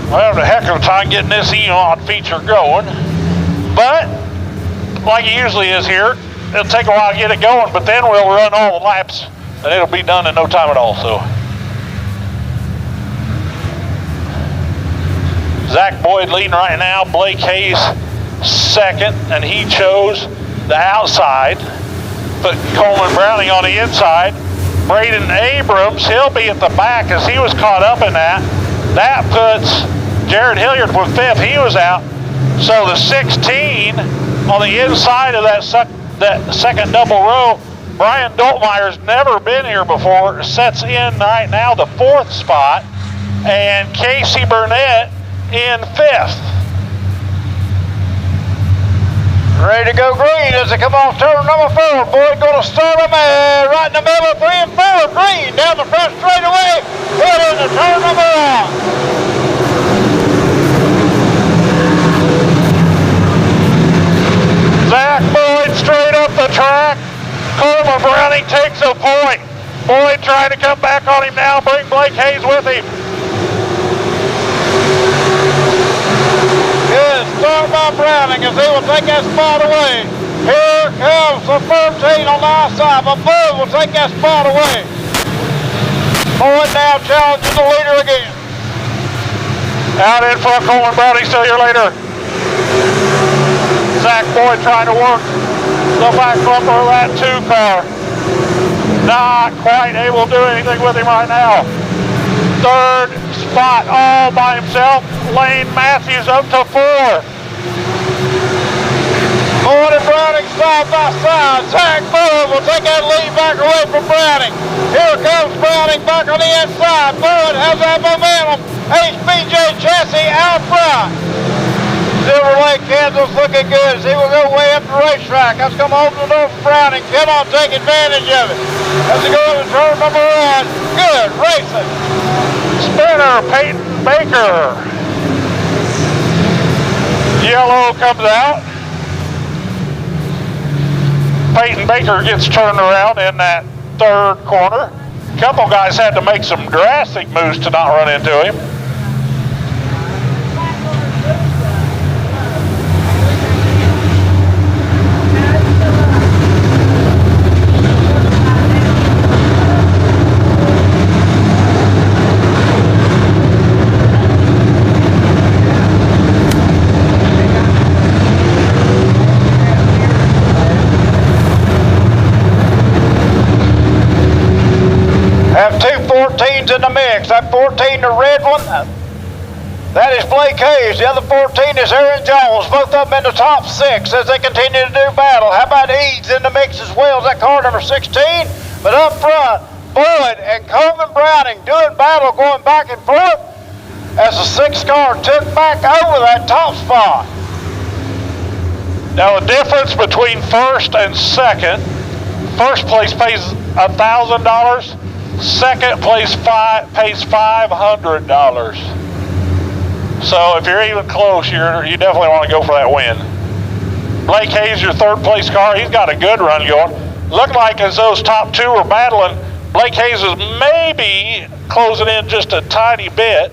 Well, the heck of a time getting this E-Mod feature going. But, like it usually is here, it'll take a while to get it going, but then we'll run all the laps and it'll be done in no time at all. So, Zach Boyd leading right now, Blake Hayes second, and he chose the outside. Put Coleman Browning on the inside. Braden Abrams, he'll be at the back as he was caught up in that. That puts Jared Hilliard with fifth. He was out. So the 16 on the inside of that second double row, Brian Doltmeyer's never been here before, sets in right now the fourth spot, and Casey Burnett in fifth. Ready to go green as they come off turn number 4. Boyd going to start them right in the middle, 3 and 4. Green down the front straightaway. Put in the turn number 1. Zach Boyd straight up the track. Coleman Browning takes a point. Boyd trying to come back on him now, bring Blake Hayes with him. Good start by Browning as they will take that spot away. Here comes the 13 on the outside, but Boyd will take that spot away. Boyd now challenging the leader again. Out in front, Coleman Browning, see you later. Zach Boyd trying to work the back bumper of that 2 car. Not quite able to do anything with him right now. Third spot all by himself. Lane Matthews up to 4. Boyd and Browning side by side. Zach Boyd will take that lead back away from Browning. Here comes Browning back on the inside. Boyd has that momentum. HBJ chassis out front. Silver Lake, Kansas looking good as he will go way up the racetrack. That's come over the door for Browning. Cannot take advantage of it. As he goes to turn number 1. Good racing. Spinner, Peyton Baker. Yellow comes out. Peyton Baker gets turned around in that third corner. A couple guys had to make some drastic moves to not run into him. Have 2 14s in the mix. That 14, the red one, that is Blake Hayes. The other 14 is Aaron Jones. Both of them in the top 6 as they continue to do battle. How about Eads in the mix as well? Is that car number 16? But up front, Boyd and Coleman Browning doing battle, going back and forth as the 6th car took back over that top spot. Now the difference between first and second, first place pays $1,000. Second place pays $500. So if you're even close, you definitely want to go for that win. Blake Hayes, your third place car, he's got a good run going. Looked like as those top 2 were battling, Blake Hayes is maybe closing in just a tiny bit,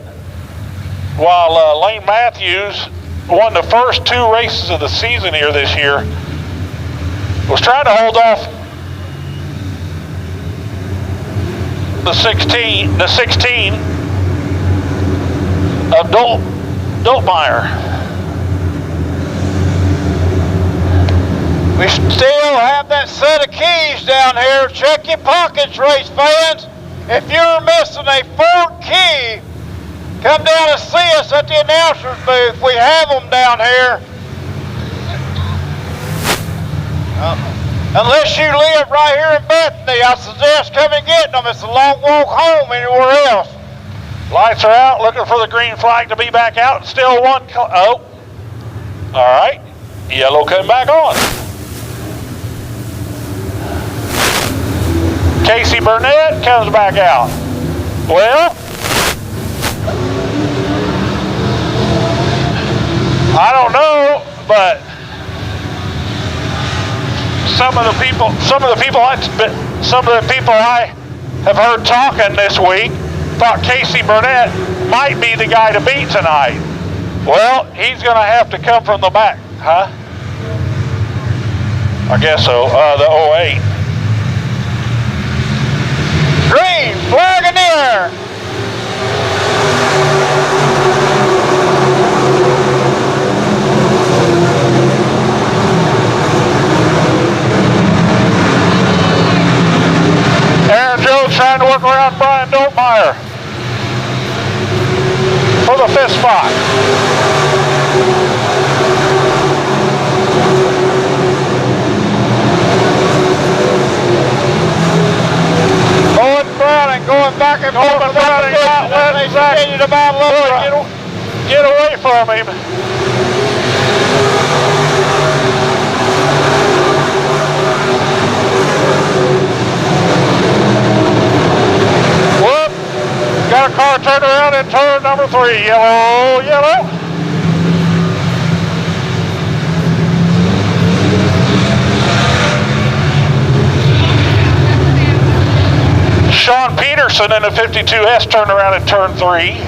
while Lane Matthews won the first 2 races of the season here this year. Was trying to hold off the 16 of Doltmeyer. We still have that set of keys down here. Check your pockets, race fans. If you're missing a 4th key, come down and see us at the announcer's booth. We have them down here. Unless you live right here in Bethany, I suggest coming and getting them. It's a long walk home anywhere else. Lights are out, looking for the green flag to be back out. Still one, oh. All right, yellow coming back on. Casey Burnett comes back out. Well, I don't know, but some of the people I have heard talking this week thought Casey Burnett might be the guy to beat tonight. Well, he's going to have to come from the back, huh? I guess so. The 08. Green, flag in the air. Aaron Jones trying to work around Brian Doltmeyer for the 5th spot. Owen Browning going back and forth. Owen Browning not letting Zach continue to battle up. Get away from him. Whoop. Got a car turned around in turn number 3. Yellow, yellow. Sean Peterson in the 52S turned around in turn 3.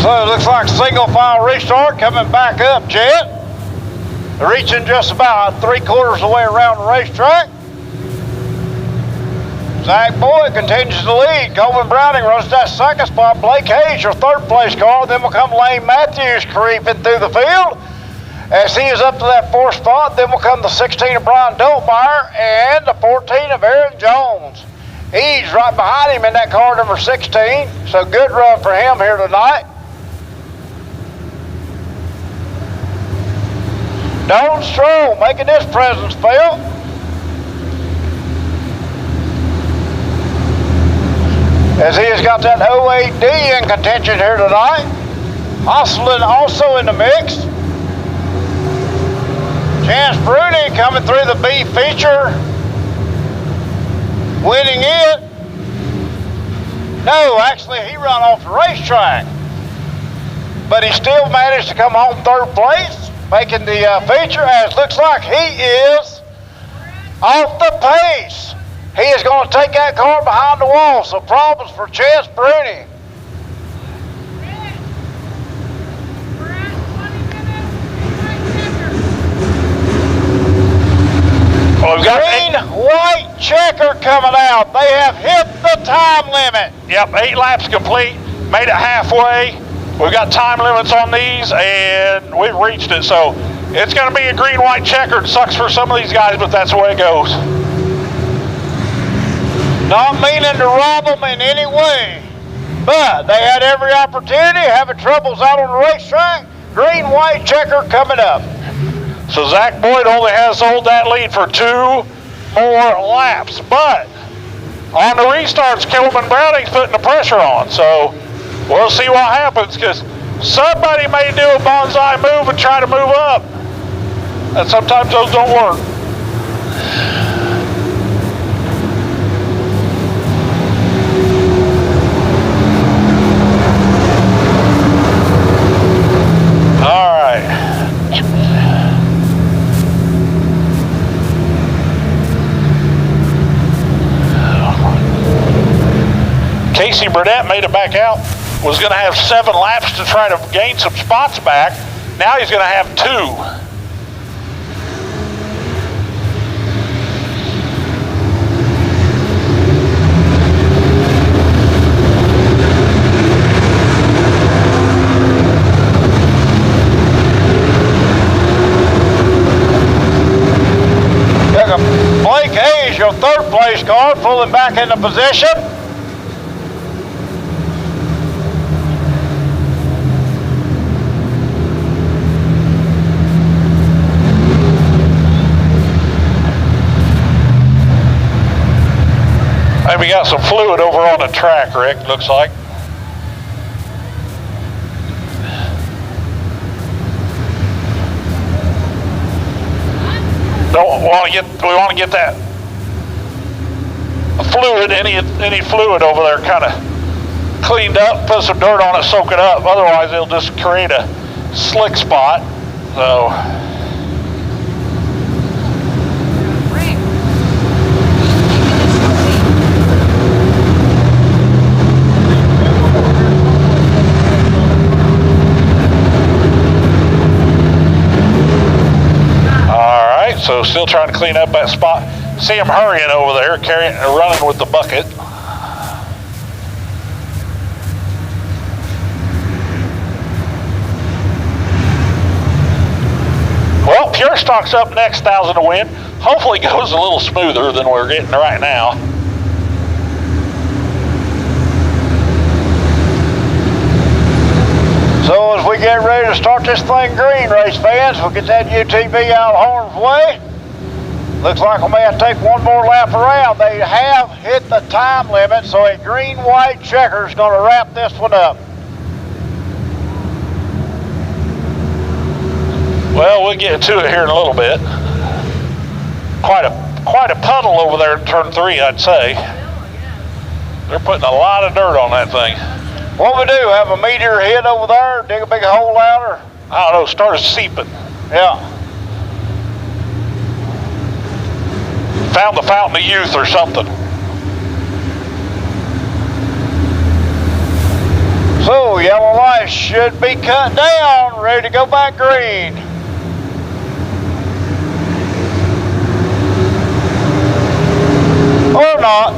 So it looks like single file restart coming back up, Jet. Reaching just about 3/4 of the way around the racetrack. Zach Boyd continues to lead. Coleman Browning runs that 2nd spot. Blake Hayes, your 3rd place car. Then will come Lane Matthews creeping through the field. As he is up to that 4th spot, then will come the 16 of Brian Doltmeyer and the 14 of Aaron Jones. He's right behind him in that car number 16. So good run for him here tonight. Don Stroll making his presence felt. As he has got that 08D in contention here tonight. Osselin also in the mix. Chance Bruni coming through the B feature. Winning it. No, actually he ran off the racetrack. But he still managed to come home 3rd place, making the feature, as looks like he is off the pace. He is going to take that car behind the wall, so problems for Chance Bruni. Well, we've got Green, white checker coming out. They have hit the time limit. Yep, 8 laps complete. Made it halfway. We've got time limits on these, and we've reached it. So it's going to be a green-white checker. It sucks for some of these guys, but that's the way it goes. Not meaning to rob them in any way, but they had every opportunity, having troubles out on the racetrack. Green-white checker coming up. So Zach Boyd only has to hold that lead for 2 more laps, but on the restarts, Kilman Browning's putting the pressure on. So we'll see what happens, because somebody may do a bonsai move and try to move up, and sometimes those don't work. All right. Casey Burnett made it back out. Was going to have 7 laps to try to gain some spots back. Now he's going to have 2. Blake Hayes, your 3rd place car, pulling back into position. Maybe got some fluid over on the track, Rick, looks like. We want to get that fluid, any fluid over there kind of cleaned up, put some dirt on it, soak it up. Otherwise, it'll just create a slick spot. So so still trying to clean up that spot. See him hurrying over there, running with the bucket. Well, Pure Stock's up next, 1,000 to win. Hopefully it goes a little smoother than we're getting right now. So as we get ready to start this thing green, race fans, we'll get that UTV out of harm's way. Looks like we may have to take one more lap around. They have hit the time limit, so a green-white checker is going to wrap this one up. Well, we'll get to it here in a little bit. Quite a puddle over there in turn 3, I'd say. They're putting a lot of dirt on that thing. What we do, have a meteor hit over there, dig a big hole out, or? I don't know, started seeping. Yeah. Found the fountain of youth or something. So, yellow light should be cut down, ready to go back green. Or not.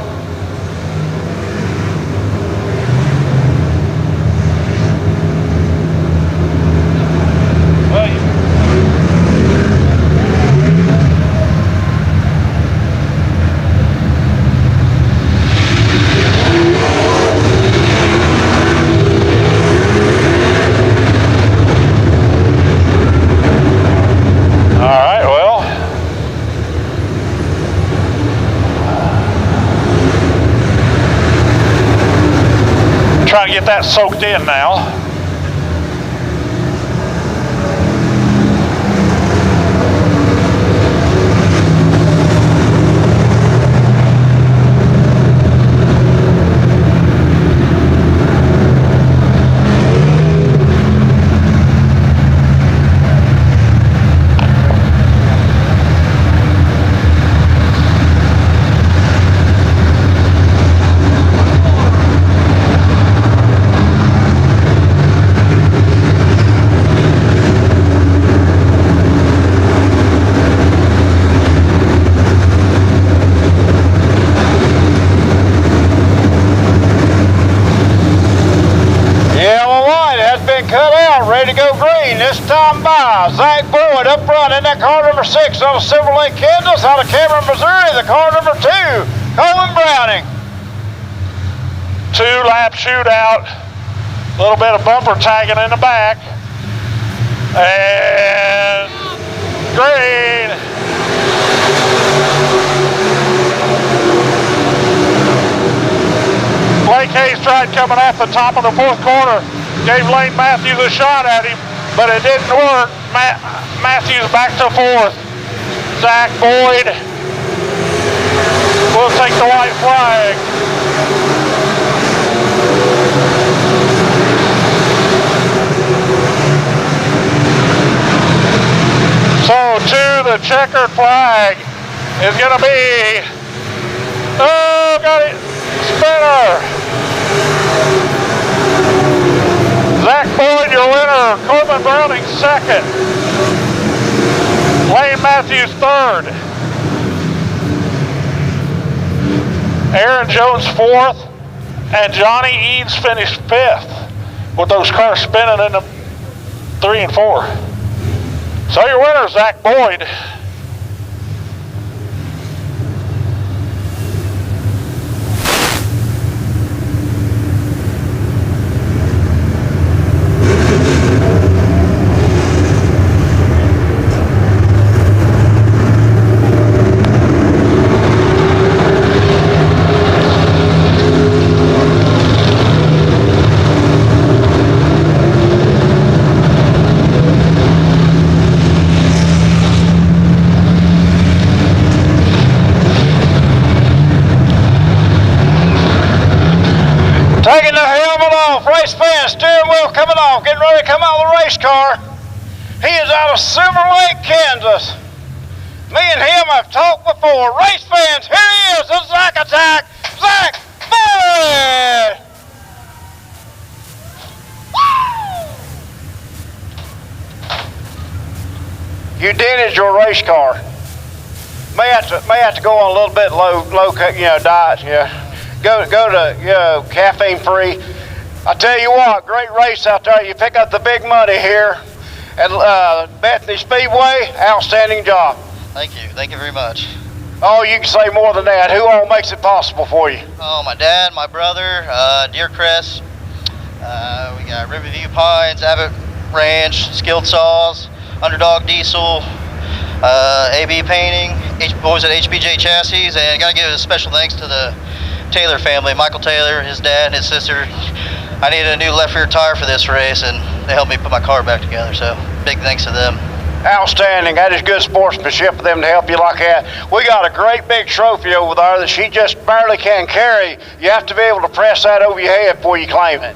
Trying to get that soaked in now. Ready to go green, this time by Zach Boyd up front in that car number 6 on a Chevrolet Kansas out of Cameron, Missouri, the car number 2, Colin Browning. 2-lap shootout, a little bit of bumper tagging in the back, and green. Blake Hayes tried coming off the top of the 4th corner. Gave Lane Matthews a shot at him, but it didn't work. Matthews back to 4th. Zach Boyd will take the white flag. So to the checkered flag is going to be, oh, got it, spinner. Zach Boyd, your winner. Corbin Browning, 2nd. Lane Matthews, 3rd. Aaron Jones, 4th. And Johnny Eads finished 5th with those cars spinning in the 3 and 4. So your winner, Zach Boyd. race car. He is out of Silver Lake, Kansas. Me and him have talked before. Race fans, here he is, the Zach Attack, Zach Boyd! You dented your race car. May have to go on a little bit low diet. Go to caffeine free. I tell you what, great race out there. You pick up the big money here at Bethany Speedway. Outstanding job. Thank you very much. Oh, you can say more than that. Who all makes it possible for you? Oh, my dad, my brother, Deercrest. We got Riverview Pines, Abbott Ranch, Skilled Saws, Underdog Diesel, AB Painting, boys at HBJ Chassis, and gotta give a special thanks to the Taylor family, Michael Taylor, his dad, and his sister. I needed a new left rear tire for this race, and they helped me put my car back together, so big thanks to them. Outstanding. That is good sportsmanship for them to help you like that. We got a great big trophy over there that she just barely can carry. You have to be able to press that over your head before you claim it.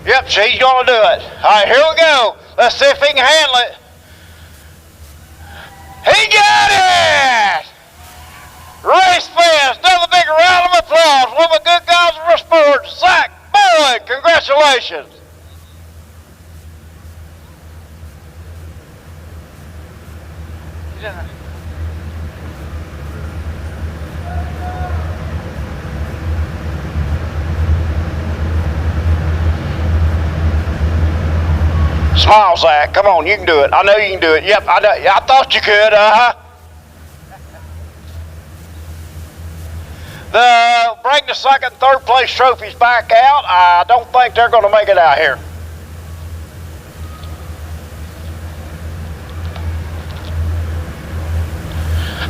Yep, she's gonna do it. All right, here we go. Let's see if he can handle it. He got it! Race fans, another big round of applause. One of the good guys of our sport, Zach Boyd. Congratulations. Smile, Zach. Come on, you can do it. I know you can do it. Yep, I thought you could. Bring the second and third place trophies back out. I don't think they're going to make it out here.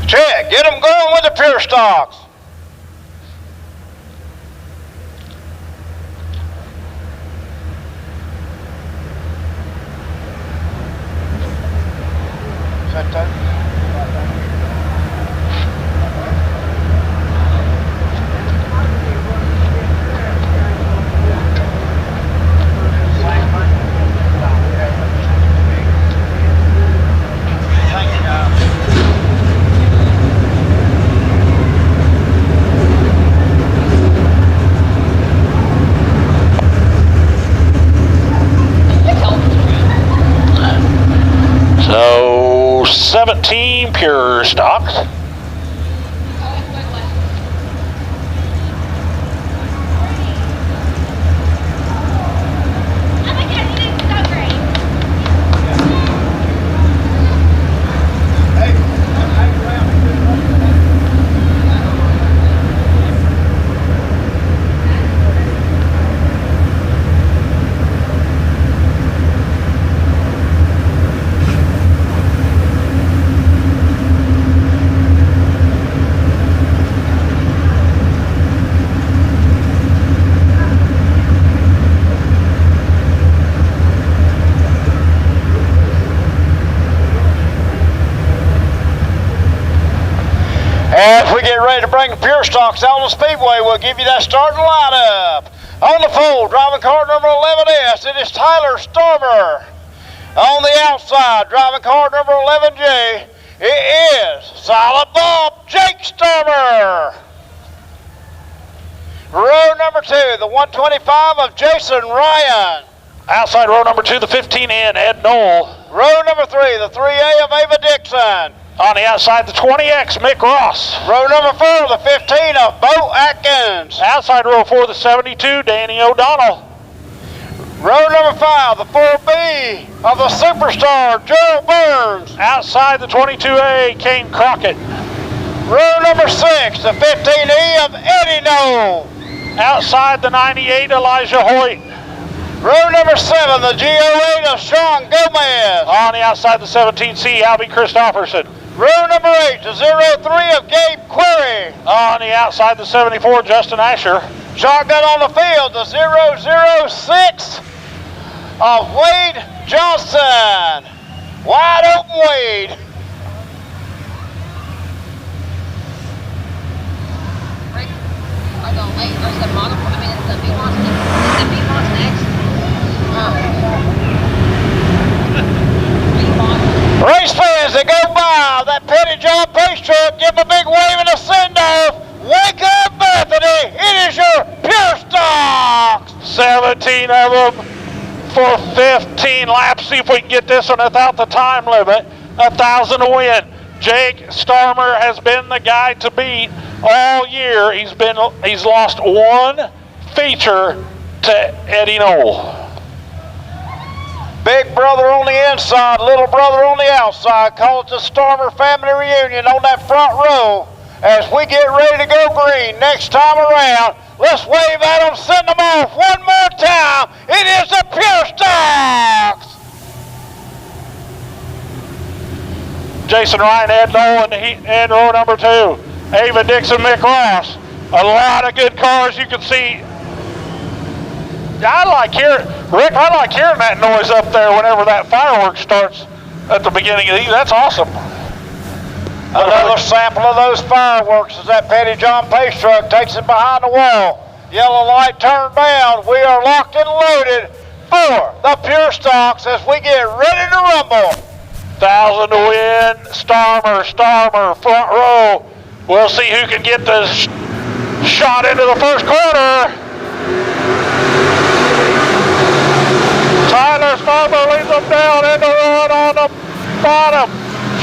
Check. Get them going with the pure stocks. Is that done? So 17 pure stocks. As we get ready to bring the pure stocks out on the Speedway, we'll give you that starting lineup. On the pole, driving car number 11S, it is Tyler Stormer. On the outside, driving car number 11J, it is Silent Bob Jake Stormer. Row number 2, the 125 of Jason Ryan. Outside row number 2, the 15N, Ed Knoll. Row number 3, the 3A of Ava Dixon. On the outside, the 20X, Mick Ross. Row number 4, the 15 of Bo Atkins. Outside row 4, the 72, Danny O'Donnell. Row number 5, the 4B of the superstar, Gerald Burns. Outside the 22A, Kane Crockett. Row number 6, the 15E of Eddie Knoll. Outside the 98, Elijah Hoyt. Row number 7, the GO8 of Sean Gomez. On the outside, the 17C, Albie Christofferson. Row number 8, the 03 of Gabe Query. On the outside, the 74, Justin Asher. Shotgun on the field, the 006 of Wade Johnson. Wide open Wade. I go late. There's the model. I mean, it's the V-Moss next. Oh. John Pace truck. Give him a big wave and a send-off. Wake up, Bethany. It is your Pure Stocks. 17 of them for 15 laps. See if we can get this one without the time limit. 1,000 to win. Jake Starmer has been the guy to beat all year. He's lost one feature to Eddie Knoll. Big brother on the inside, little brother on the outside. Call it the Starmer family reunion on that front row as we get ready to go green next time around. Let's wave at them, send them off one more time. It is the Pure Stocks. Jason Ryan, Ed Knoll in row number 2. Ava Dixon, Mick Ross. A lot of good cars you can see. I like hearing that noise up there whenever that fireworks starts at the beginning of these. That's awesome. Another sample of those fireworks as that Petty John Pace truck takes it behind the wall. Yellow light turned down. We are locked and loaded for the Pure Stocks as we get ready to rumble. 1,000 to win. Starmer, front row. We'll see who can get the shot into the first corner. Tyler Starmer leads them down into run on the bottom.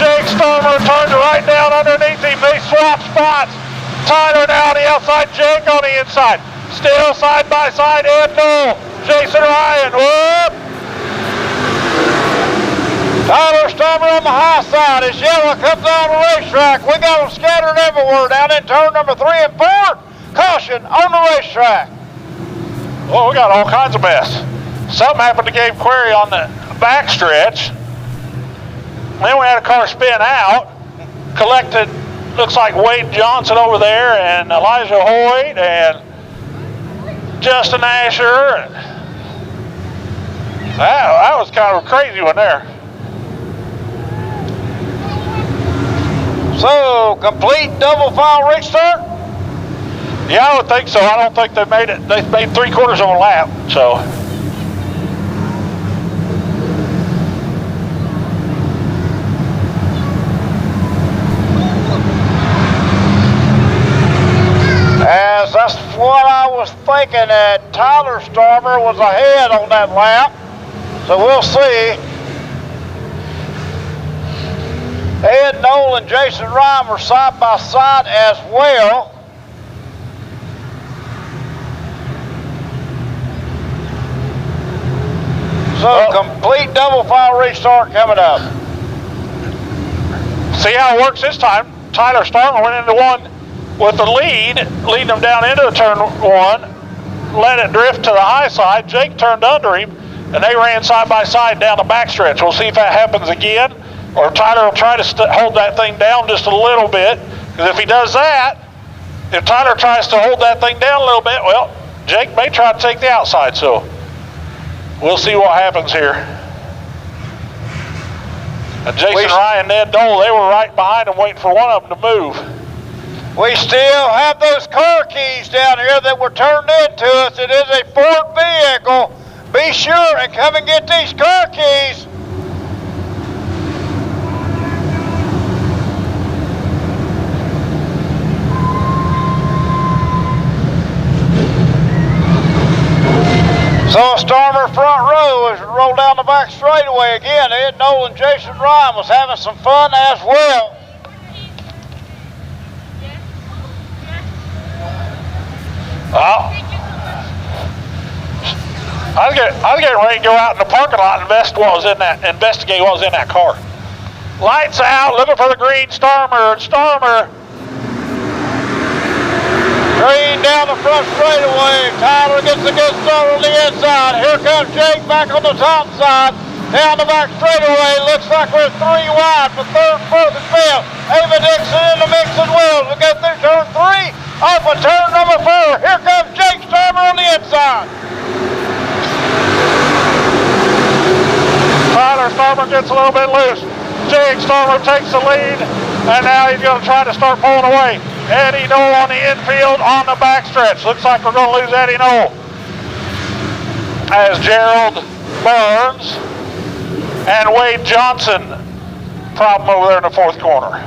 Jake Starmer turns right down underneath him. They swap spots. Tyler now on the outside, Jake on the inside. Still side by side, Ed Knoll, Jason Ryan. Whoop! Tyler Starmer on the high side as yellow comes down the racetrack. We got them scattered everywhere down in turn number 3 and 4. Caution on the racetrack. Well, we got all kinds of mess. Something happened to Gabe Query on the backstretch. Then we had a car spin out. Collected, looks like Wade Johnson over there and Elijah Hoyt and Justin Asher. That was kind of a crazy one there. So, complete double file restart? Yeah, I would think so. I don't think they made it. They made 3/4 of a lap, so. As that's what I was thinking, that Tyler Starmer was ahead on that lap. So we'll see. Ed Knoll and Jason Ryan were side by side as well. So complete double file restart coming up. See how it works this time. Tyler Starmer went into one with the lead, leading them down into the turn 1, let it drift to the high side. Jake turned under him, and they ran side by side down the backstretch. We'll see if that happens again, or Tyler will try to hold that thing down just a little bit, because if he does that, if Tyler tries to hold that thing down a little bit, well, Jake may try to take the outside, so we'll see what happens here. And Jason Ryan and Ned Dole, they were right behind him waiting for one of them to move. We still have those car keys down here that were turned into us. It is a Ford vehicle. Be sure and come and get these car keys. So Starmer front row as we roll down the back straightaway again. Ed Knoll and Jason Ryan was having some fun as well. Well, I was getting ready to go out in the parking lot and investigate what was in that car. Lights out, looking for the green Starmer. Green down the front straightaway. Tyler gets a good start on the inside. Here comes Jake back on the top side. Down the back straightaway. Looks like we're 3 wide for 3rd, 4th, and 5th. Ava Dixon in the mix as well. We go through turn 3. Off of turn number 4. Here comes Jake Starmer on the inside. Tyler Starmer gets a little bit loose. Jake Starmer takes the lead, and now he's going to try to start pulling away. Eddie Knoll on the infield on the backstretch. Looks like we're going to lose Eddie Knoll. As Gerald Burns and Wade Johnson, problem over there in the 4th corner.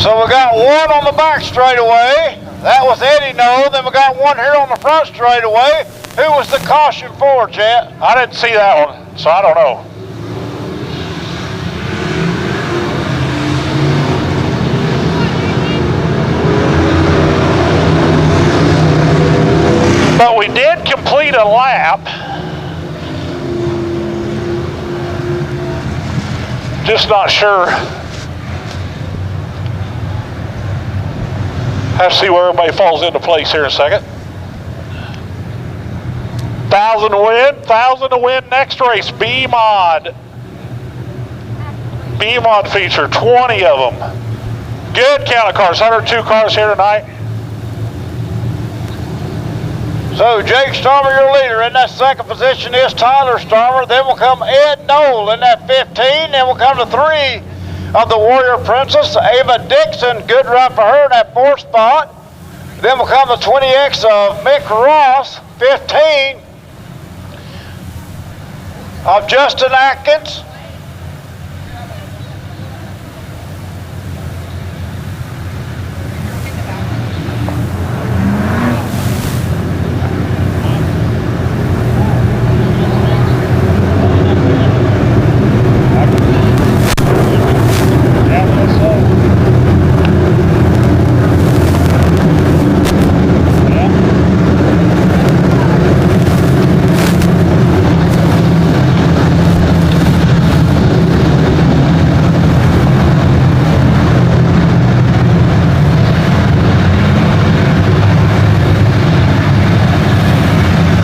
So we got one on the back straightaway. That was Eddie No. Then we got one here on the front straightaway. Who was the caution for, Chet? I didn't see that one, so I don't know. But we did complete a lap. Just not sure. Have to see where everybody falls into place here in a second. 1,000 to win, 1,000 to win next race. B-Mod. B-Mod feature, 20 of them. Good count of cars, 102 cars here tonight. So Jake Starmer, your leader. In that second position is Tyler Starmer. Then will come Ed Knoll in that 15. Then will come to 3 of the Warrior Princess, Ava Dixon. Good run for her in that 4th spot. Then will come the 20X of Mick Ross, 15 of Justin Atkins.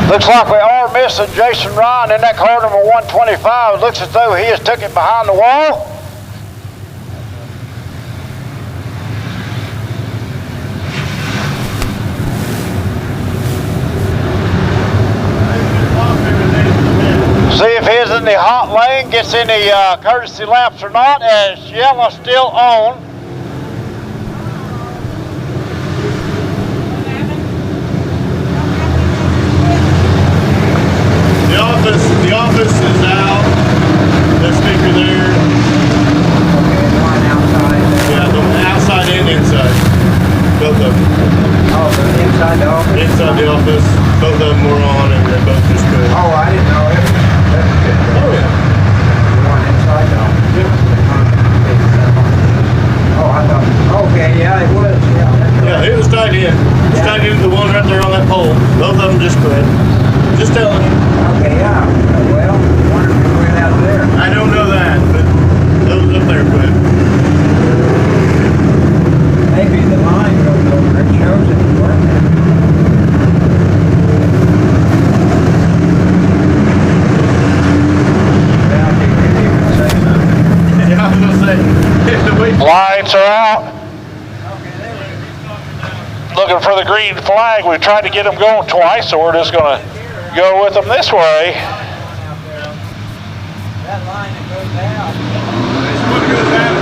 Looks like we are missing Jason Ryan in that car number 125. It looks as though he has took it behind the wall. See if he's in the hot lane, gets any courtesy laps or not, as yellow's still on. The office is out. That speaker there. Okay, the one outside. Yeah, the outside and inside. Both of them. Oh, the inside the office? Inside the office. Both of them were on and they both just good. Oh, I didn't know it. That's good. Oh, yeah. The one inside the office? Yep. Oh, I thought, okay, yeah, it was. Yeah, that's right. Yeah, it was tied in. It was tied into the one right there on that pole. Both of them just good. Just telling you. Okay, yeah. Well, I wonder if we went out there. I don't know that, but those up there good. Maybe the line goes over. It shows it working. Yeah, I think they even say something. Yeah, I was going to say, if the week. Lights are out. Looking for the green flag. We tried to get them going twice, so we're just going to go with them this way. That line that goes out. This one goes out.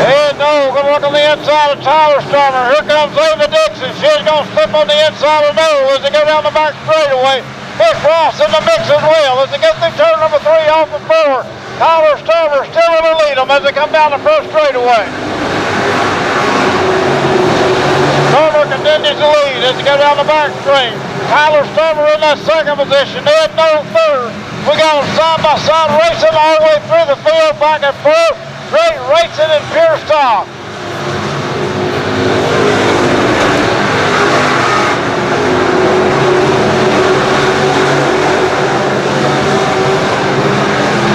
Hey, no, gonna work on the inside of Tyler Starmer. Here comes Ava Dixon. She's gonna slip on the inside of No as they go down the back straightaway. Mick Ross in the mix as well as they go through turn number 3 off the 4. Tyler Starmer still in the lead them as they come down the first straightaway. Starmer continues to lead as they go down the back straight. Tyler Starmer in that second position. Ed No third. We got them side by side racing all the way through the field, back and forth. Great racing in pure style.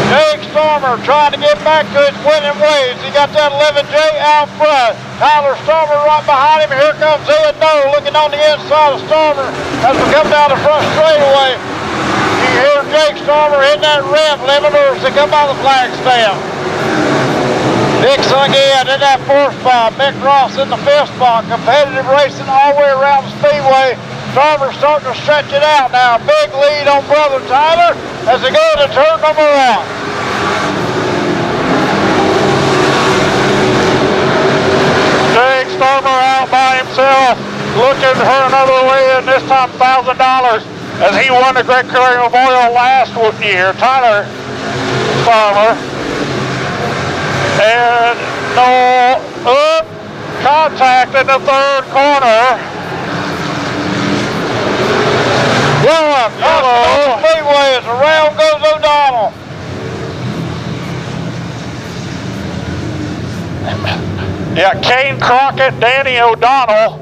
Jake Starmer trying to get back to his winning ways. He got that 11J out front. Tyler Starmer right behind him. Here comes Ed No looking on the inside of Starmer as we come down the front straightaway. You hear Jake Starmer hitting that rev limiter as they come by the flag stand. Dixon again in that 4th spot. Mick Ross in the 5th spot. Competitive racing all the way around the Speedway. Starmer starting to stretch it out now. Big lead on brother Tyler as they go to turn number 1. Jake Starmer out by himself, looking for another win, this time $1,000, as he won the Greg Curry Memorial last year. Tyler Stormer. And no contact in the third corner. Yellow. Speedway as around goes O'Donnell. Yeah, Kane Crockett, Danny O'Donnell,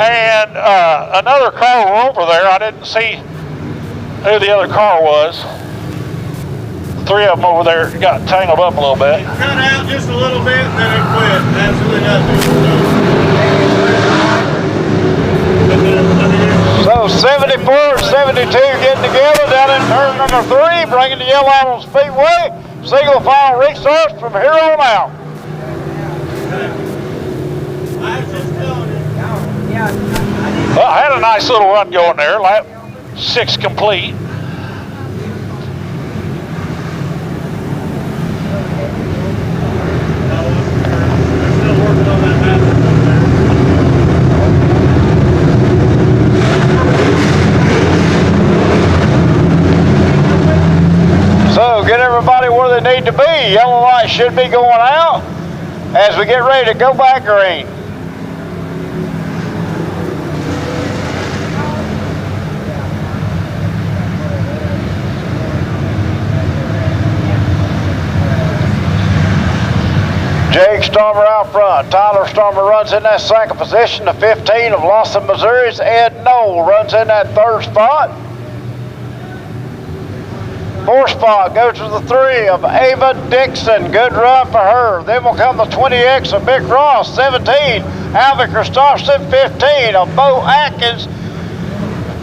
and another car were over there. I didn't see who the other car was. Three of them over there got tangled up a little bit. It cut out just a little bit and then it quit. Absolutely nothing. So 74, 72 getting together down in turn number 3, bringing the yellow out on Speedway. Single file restarts from here on out. Well, I had a nice little run going there, lap 6 complete. So get everybody where they need to be. Yellow light should be going out as we get ready to go back green. Jake Stormer out front. Tyler Stormer runs in that second position. The 15 of Lawson, Missouri's Ed Knoll runs in that third spot. Fourth spot goes to the 3 of Ava Dixon. Good run for her. Then will come the 20X of Mick Ross. 17, Alvin Christopherson. 15 of Bo Atkins.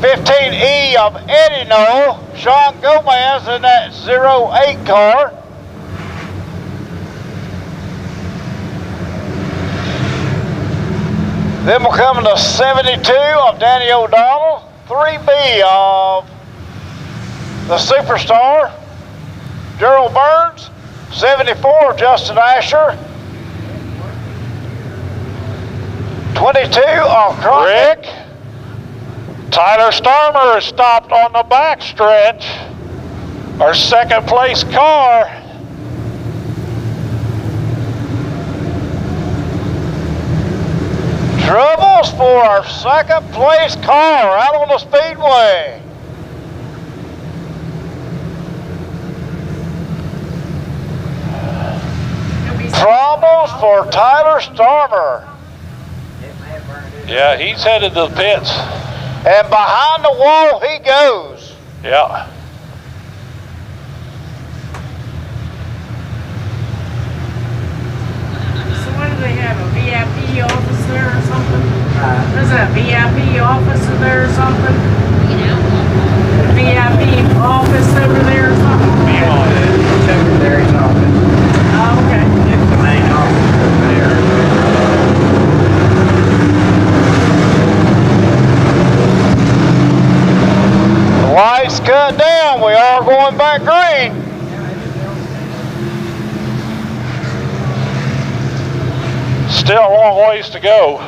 15E of Eddie Knoll. Sean Gomez in that 08 car. Then we'll come to 72 of Danny O'Donnell, 3B of the Superstar, Gerald Burns, 74 of Justin Asher, 22 of Crockett. Rick, Tyler Stormer is stopped on the back stretch. Our second place car. Troubles for our second place car out on the Speedway. Troubles for Tyler Stormer. Yeah, he's headed to the pits. And behind the wall he goes. Yeah. So what do they have, a VIP office there or something? Is that a VIP office there or something? VIP office over there or something? Secretary's office. Oh, okay. It's the main office over there. The lights cut down. We are going back green. Still a long ways to go.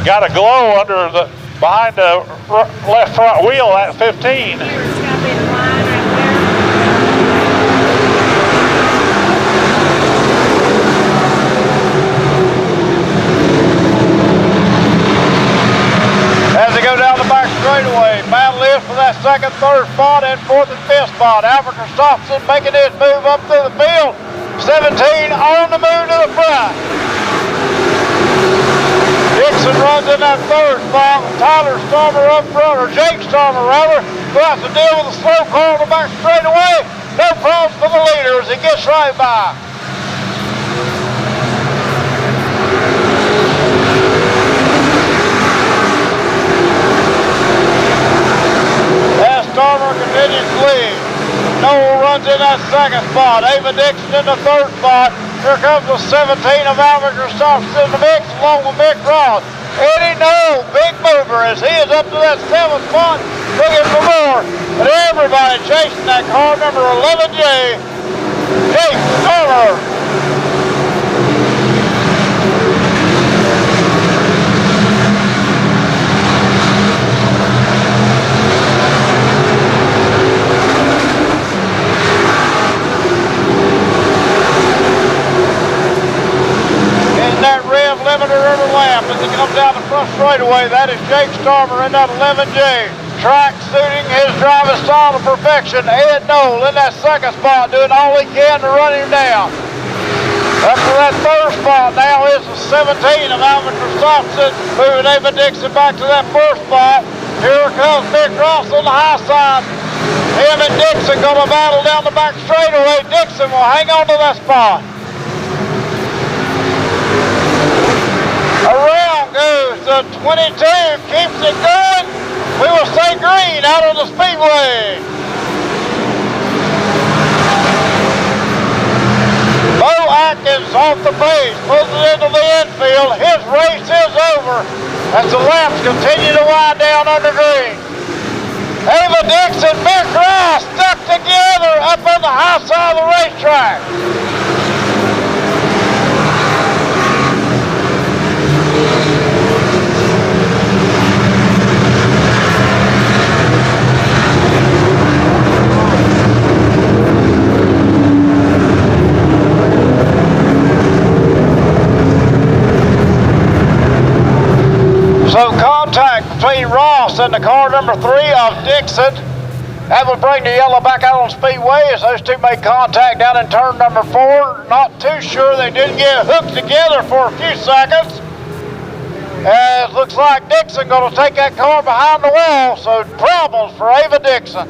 Got a glow under the behind the left front wheel at 15. As they go down the back straightaway, battle is for that second, third spot, and fourth and fifth spot. Alvin Christopherson making his move up through the field. 17 on the move to the front. Dixon runs in that third spot. Tyler Stormer up front, or Jake Stormer rather, who has to deal with a slow car on the back straightaway. No problem for the leader as he gets right by. As Stormer continues to lead. Noel runs in that second spot. Ava Dixon in the third spot. Here comes the 17 of Alvin Christopherson in the mix, along with Mick Ross. Eddie Noel, big mover, as he is up to that seventh spot, looking for more. But everybody chasing that car number 11J, Jake Stormer. as he comes down the front straightaway. That is Jake Starmer in that 11J. Track suiting his driving style to perfection. Ed Knoll in that second spot, doing all he can to run him down. After that third spot now is the 17 of Alvin Christopherson, moving Ava Dixon back to that first spot. Here comes Mick Ross on the high side. Him and Dixon gonna battle down the back straightaway. Dixon will hang on to that spot. Around goes the 22, keeps it going. We will say green out of the Speedway. Bo Atkins off the base, pulls it into the infield. His race is over as the laps continue to wind down under green. Ava Dixon, Mick Ross stuck together up on the high side of the racetrack. So contact between Ross and the car number 3 of Dixon. That will bring the yellow back out on Speedway as those two made contact down in turn number 4. Not too sure, they didn't get hooked together for a few seconds. As looks like Dixon gonna take that car behind the wall, so problems for Ava Dixon.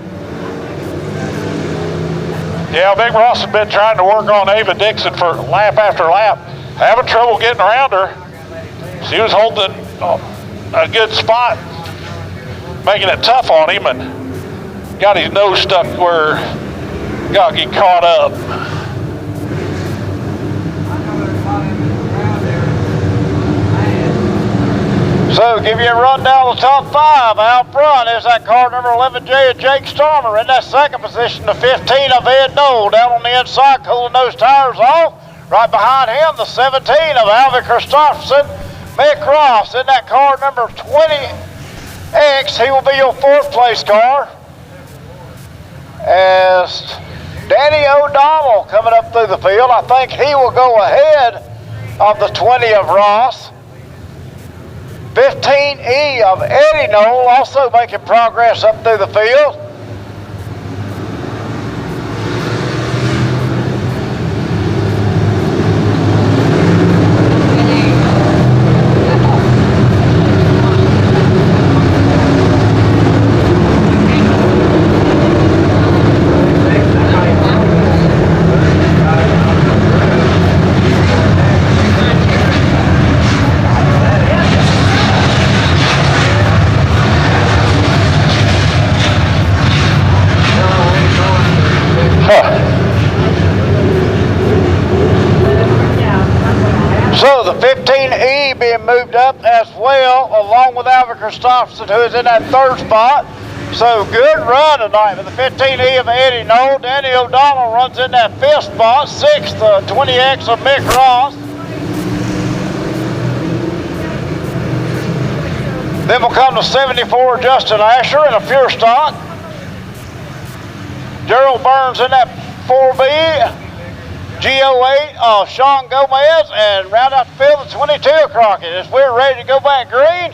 Yeah, Big Ross has been trying to work on Ava Dixon for lap after lap, having trouble getting around her. She was holding a good spot, making it tough on him, and got his nose stuck where got to get caught up. So give you a rundown of the top 5. Out front is that car number 11J of Jake Starmer. In that second position, the 15 of Ed Knoll. Down on the inside, cooling those tires off. Right behind him, the 17 of Alvin Christopherson. Mick Ross in that car number 20X. He will be your 4th place car. As Danny O'Donnell coming up through the field. I think he will go ahead of the 20 of Ross. 15E of Eddie Knoll also making progress up through the field. So the 15E being moved up as well, along with Alvin Christopherson, who is in that 3rd spot. So good run tonight with the 15E of Eddie Knoll. Danny O'Donnell runs in that 5th spot. 6th, the 20X of Mick Ross. Then will come the 74 Justin Asher in a pure stock. Gerald Burns in that 4B. GO8 Sean Gomez, and round out the field the 22 of Crockett. As we're ready to go back green,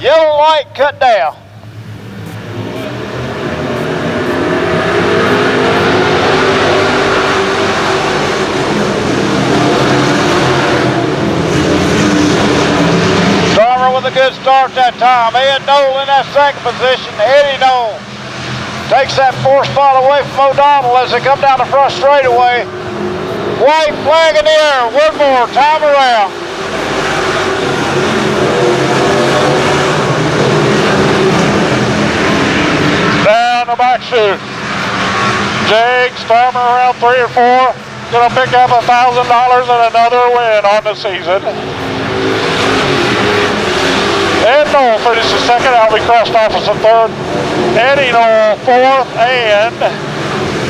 yellow light cut down. Starmer with a good start that time. Ed Knoll in that 2nd position. Eddie Knoll takes that 4th spot away from O'Donnell as they come down the front straightaway. White flag in the air, one more time around. Down the back chute. Jake Starmer around 3 or 4. Gonna pick up $1,000 and another win on the season. Ed Knoll finishes 2nd. Albie Christopherson 3rd. Eddie Knoll 4th, and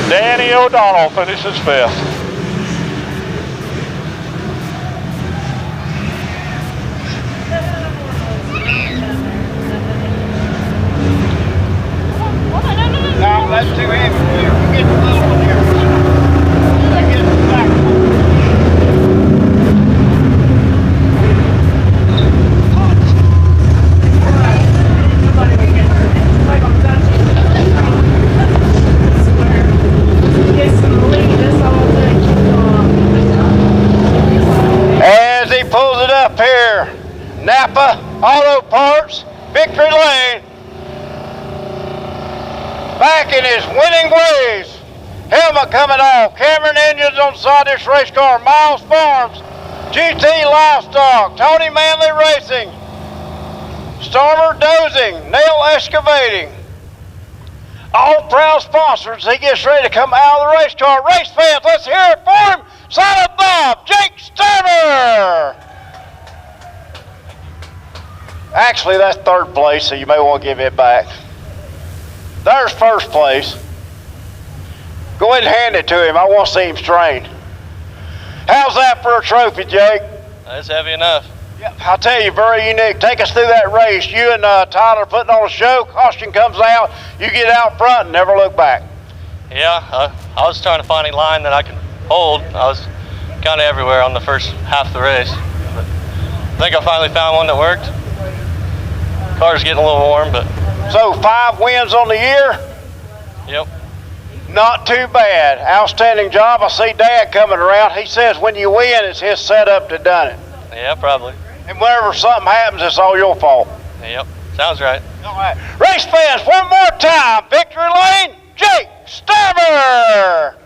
Danny O'Donnell finishes 5th. No, that's too heavy for you. We get the little one here. They get the back one. Napa Auto Parts, Victory Lane. Back in his winning ways. Helmet coming off. Cameron Engines on the side of this race car. Miles Farms, GT Livestock, Tony Manley Racing, Stormer Dozing, Nail Excavating. All proud sponsors. He gets ready to come out of the race car. Race fans, let's hear it for him. Silent Bob, Jake Sturmer. Actually, that's third place, so you may want to give it back. There's first place. Go ahead and hand it to him. I want to see him strain. How's that for a trophy, Jake? That's heavy enough. Yeah, I'll tell you, very unique. Take us through that race. You and Tyler putting on a show. Caution comes out. You get out front and never look back. Yeah, I was trying to find a line that I could hold. I was kind of everywhere on the first half of the race. But I think I finally found one that worked. Car's getting a little warm, but... So 5 wins on the year? Yep. Not too bad. Outstanding job. I see Dad coming around. He says when you win, it's his setup to done it. Yeah, probably. And whenever something happens, it's all your fault. Yep, sounds right. All right. Race fans, one more time. Victory Lane, Jake Stabber.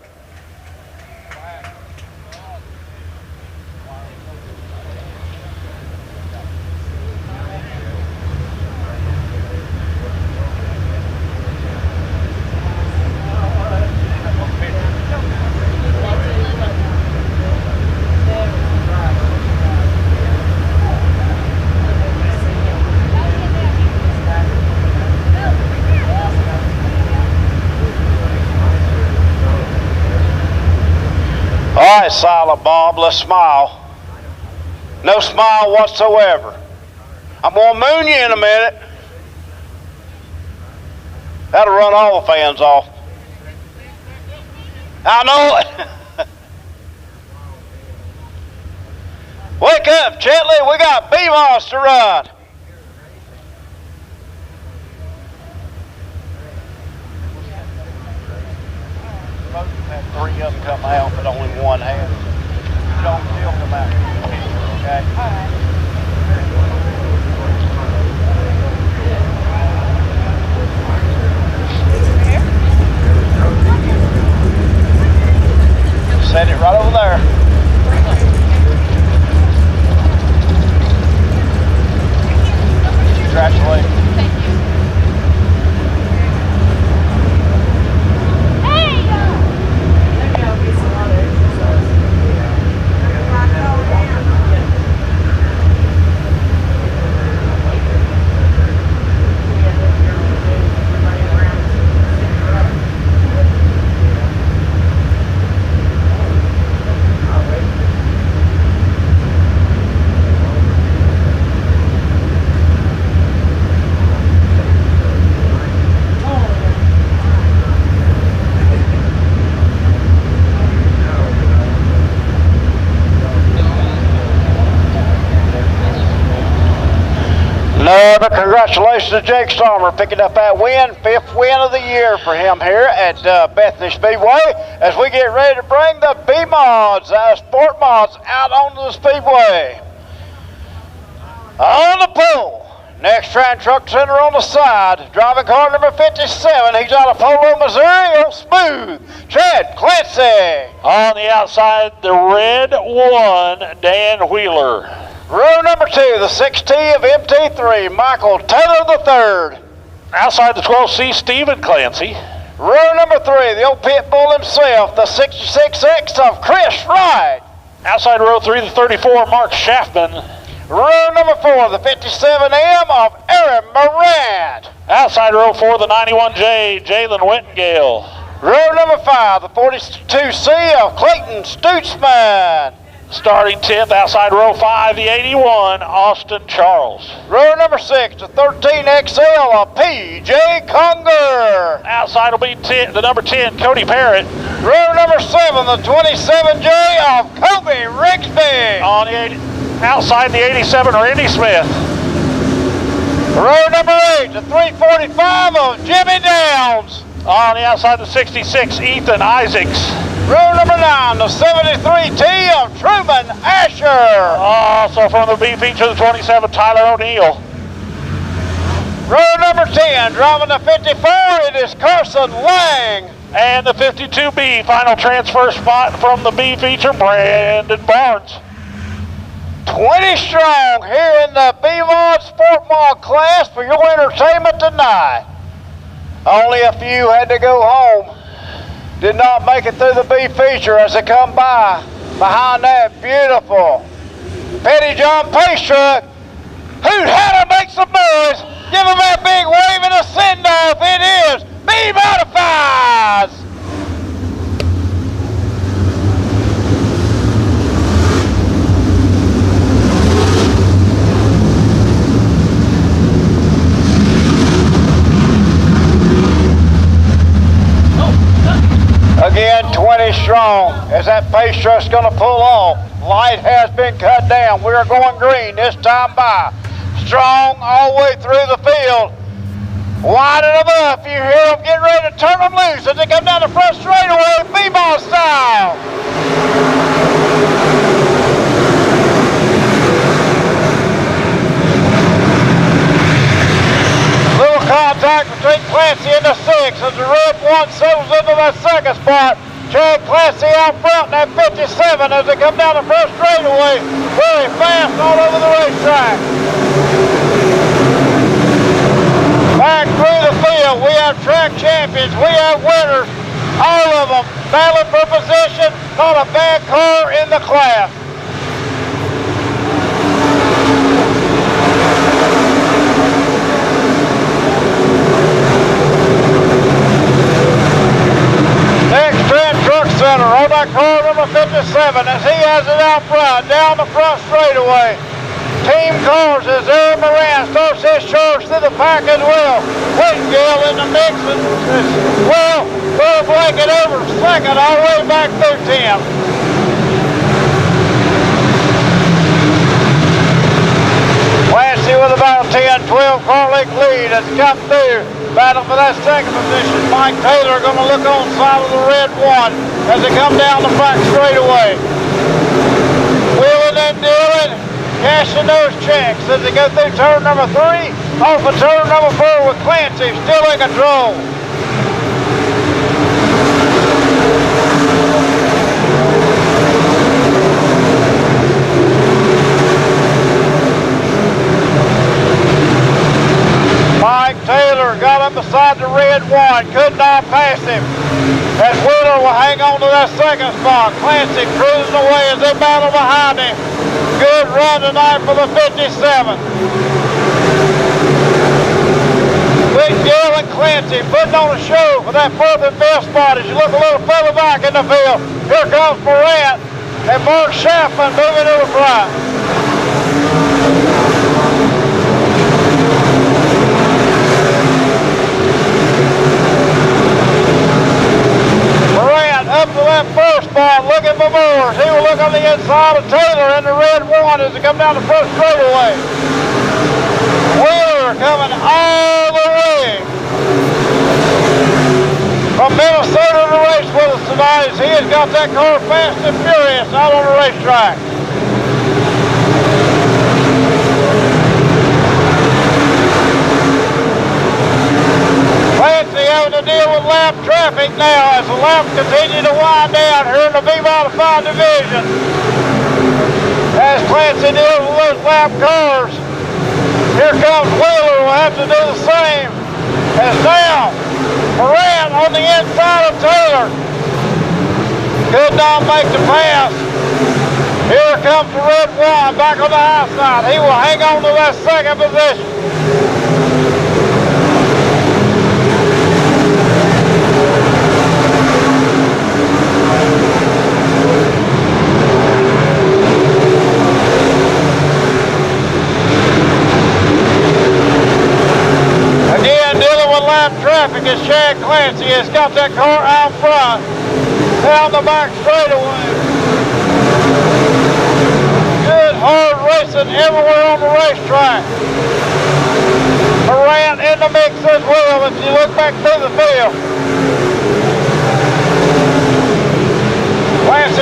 All right, Silent Bob, let's smile. No smile whatsoever. I'm gonna moon you in a minute. That'll run all the fans off. I know it. Wake up, Chetley, we got B-Moss to run. Most of them had 3 of them come out, but only one has. You don't still come out. Okay? Set it right over there. Congratulations. Another congratulations to Jake Stormer picking up that win, 5th win of the year for him here at Bethany Speedway as we get ready to bring the B-Mods, Sport Mods out onto the Speedway. On the pole, next Tran Truck Center on the side, driving car number 57, he's out of Polo, Missouri, Smooth, Chad Clancy. On the outside, the red 1, Dan Wheeler. Row number 2, the 6T of MT3, Michael Taylor III. Outside the 12C, Stephen Clancy. Row number 3, the old pit bull himself, the 66X of Chris Wright. Outside row 3, the 34, Mark Schaffman. Row number 4, the 57M of Aaron Morant. Outside row 4, the 91J, Jalen Wittengale. Row number 5, the 42C of Clayton Stutzman. Starting 10th, outside row 5, the 81, Austin Charles. Row number 6, the 13XL of PJ Conger. Outside will be the number 10, Cody Parrott. Row number 7, the 27J of Kobe Rigsby. On the outside, the 87, Randy Smith. Row number 8, the 345 of Jimmy Downs. On the outside, the 66, Ethan Isaacs. Row Row number 9, the 73T of Truman Asher. Also from the B feature, the 27, Tyler O'Neill. Row number 10, driving the 54, it is Carson Lang. And the 52B, final transfer spot from the B feature, Brandon Barnes. 20 strong here in the B-Mod Sport Mod class for your entertainment tonight. Only a few had to go home. Did not make it through the B feature as they come by behind that beautiful Petty John Pace truck. Who'd had to make some noise? Give them that big wave and a send-off. It is B-Modifieds. Again, 20 strong as that pace truck's going to pull off. Light has been cut down. We are going green this time by. Strong all the way through the field. Winding them up. You hear them getting ready to turn them loose as they come down the front straightaway, B-ball style. Little contact between Clancy and the 6 as the red 1 settles into that second spot. Chad Clancy out front in that 57 as they come down the first straightaway. Very fast all over the racetrack. Back through the field, we have track champions, we have winners, all of them battling for position. Not a bad car in the class. Next Trent Truck Center on that car number 57 as he has it out front, down the front straightaway. Team Cars as Aaron Moran starts his charge through the pack as well. Whitengale in the mix as well. Third blanket over second all the way back through Tim. Clancy with about 10-12 car length lead as he comes through. Battle for that second position. Mike Taylor going to look on side of the red 1 as they come down the back straightaway. Wheeling and dealing. Cashing those checks as they go through turn number 3, off of turn number 4 with Clancy still in control. Mike Taylor got up beside the red 1, could not pass him. As Wheeler will hang on to that second spot. Clancy cruising away as they battle behind him. Good run tonight for the 57. Whitengale and Clancy putting on a show for that fourth and fifth spot as you look a little further back in the field. Here comes Morant and Mark Schaffman moving to the front. Morant up to that first spot looking for more. He will look on the inside of Taylor in the red 1 as they come down the first straightaway. Wheeler coming all the way from Minnesota to race with us tonight as he has got that car fast and furious out on the racetrack. Clancy having to deal with lap traffic now as the laps continue to wind down here in the B-Modified division. As Clancy deals with those lap cars, here comes Wheeler, will have to do the same. As now, Moran on the inside of Taylor. Could not make the pass. Here comes the red 1 back on the high side. He will hang on to that second position. Traffic as Chad Clancy has got that car out front, down the back straightaway. Good hard racing everywhere on the racetrack. Morant in the mix as well as you look back through the field.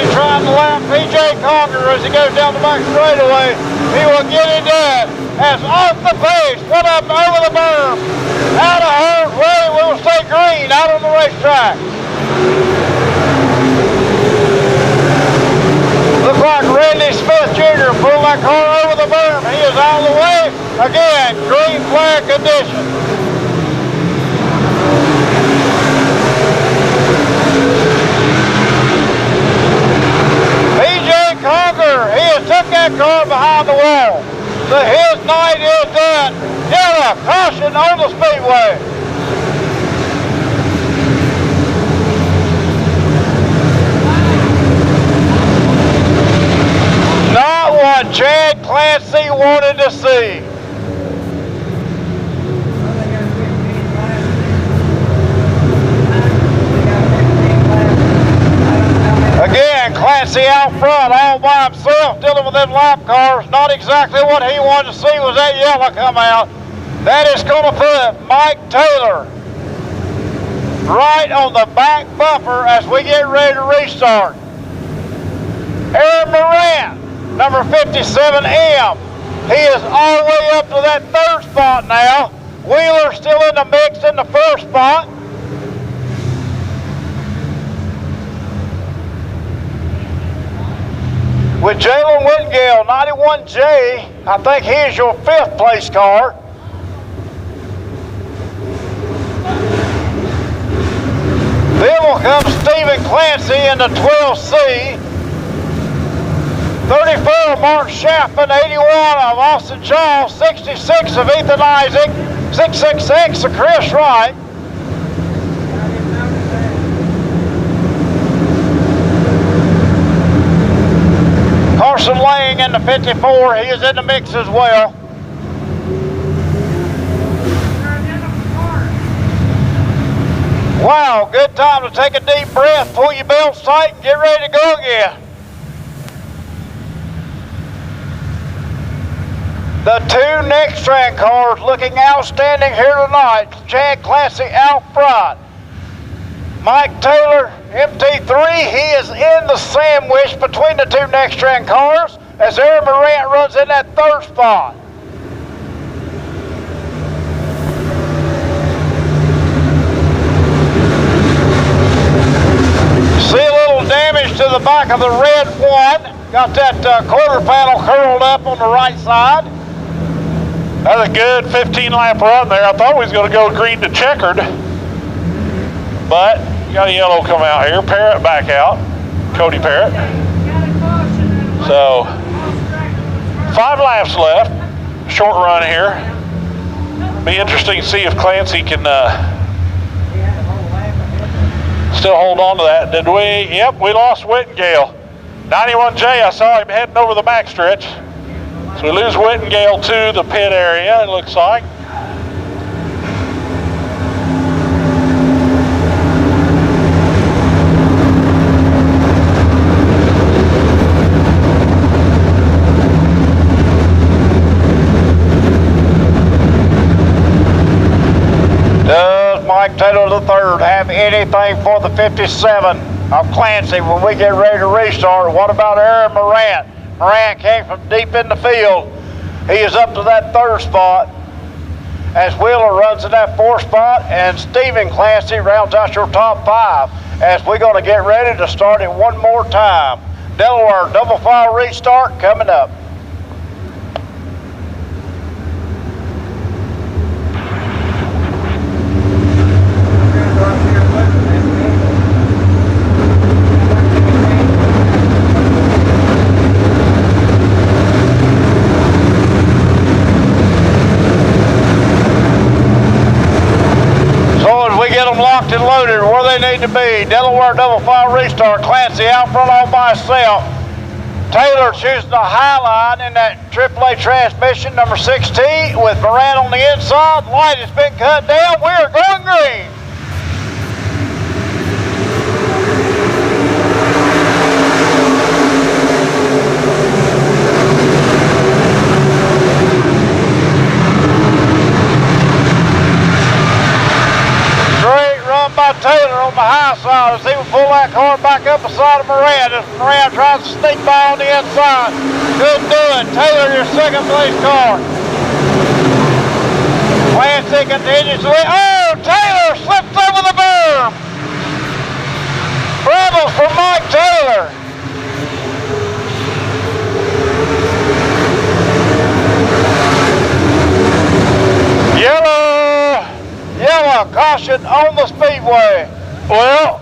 Clancy trying to lap PJ Conger as he goes down the back straightaway. He will get it done. As off the pace, went up over the berm. Out of hurt, Ray will stay green out on the racetrack. Looks like Randy Smith Jr. pulled that car over the berm. He is out of the way. Again, green flag condition. PJ Conger, he has took that car behind the wall. So his night is done. Yellow caution on the Speedway. Not what Chad Clancy wanted to see. Again, Clancy out front all by himself dealing with them lap cars. Not exactly what he wanted to see was that yellow come out. That is going to put Mike Taylor right on the back bumper as we get ready to restart. Aaron Morant, number 57M. He is all the way up to that third spot now. Wheeler still in the mix in the first spot. With Jalen Whitgale, 91J, I think he is your 5th place car. Then will come Stephen Clancy in the 12C. 34, Mark Schaffman, 81 of Austin Shaw, 66 of Ethan Isaac, 666 of Chris Wright. Carson Lang in the 54, he is in the mix as well. Wow, good time to take a deep breath, pull your belts tight, and get ready to go again. The 2 Nextran cars looking outstanding here tonight. Chad Clancy out front. Mike Taylor, MT3, he is in the sandwich between the 2 Nextran cars as Aaron Morant runs in that 3rd spot. See a little damage to the back of the red one. Got that quarter panel curled up on the right side. That's a good 15-lap run there. I thought we was going to go green to checkered, but got a yellow come out here. Parrott back out, Cody Parrott. So 5 laps left, short run here. Be interesting to see if Clancy can still hold on to that. Did we? Yep, we lost Whittingale. 91J, I saw him heading over the backstretch. So we lose Whittingale to the pit area, it looks like. Does Mike Taylor III have anything for the 57 of Clancy when we get ready to restart? What about Aaron Morant? Morant came from deep in the field. He is up to that 3rd spot as Wheeler runs in that 4th spot, and Stephen Clancy rounds out your top 5 as we're going to get ready to start it one more time. Delaware double file restart coming up. Locked and loaded where they need to be. Delaware double file restart. Clancy out front all by himself. Taylor choosing the high line in that AAA transmission, number 16, with Moran on the inside. Light has been cut down. We are going green. By Taylor on the high side as he will pull that car back up up beside of Moran as Moran tries to sneak by on the inside. Couldn't do it. Taylor, your second place car. Clancy continues to win. Oh, Taylor slips over the berm. Trouble for Mike Taylor. Yellow caution on the speedway. Well,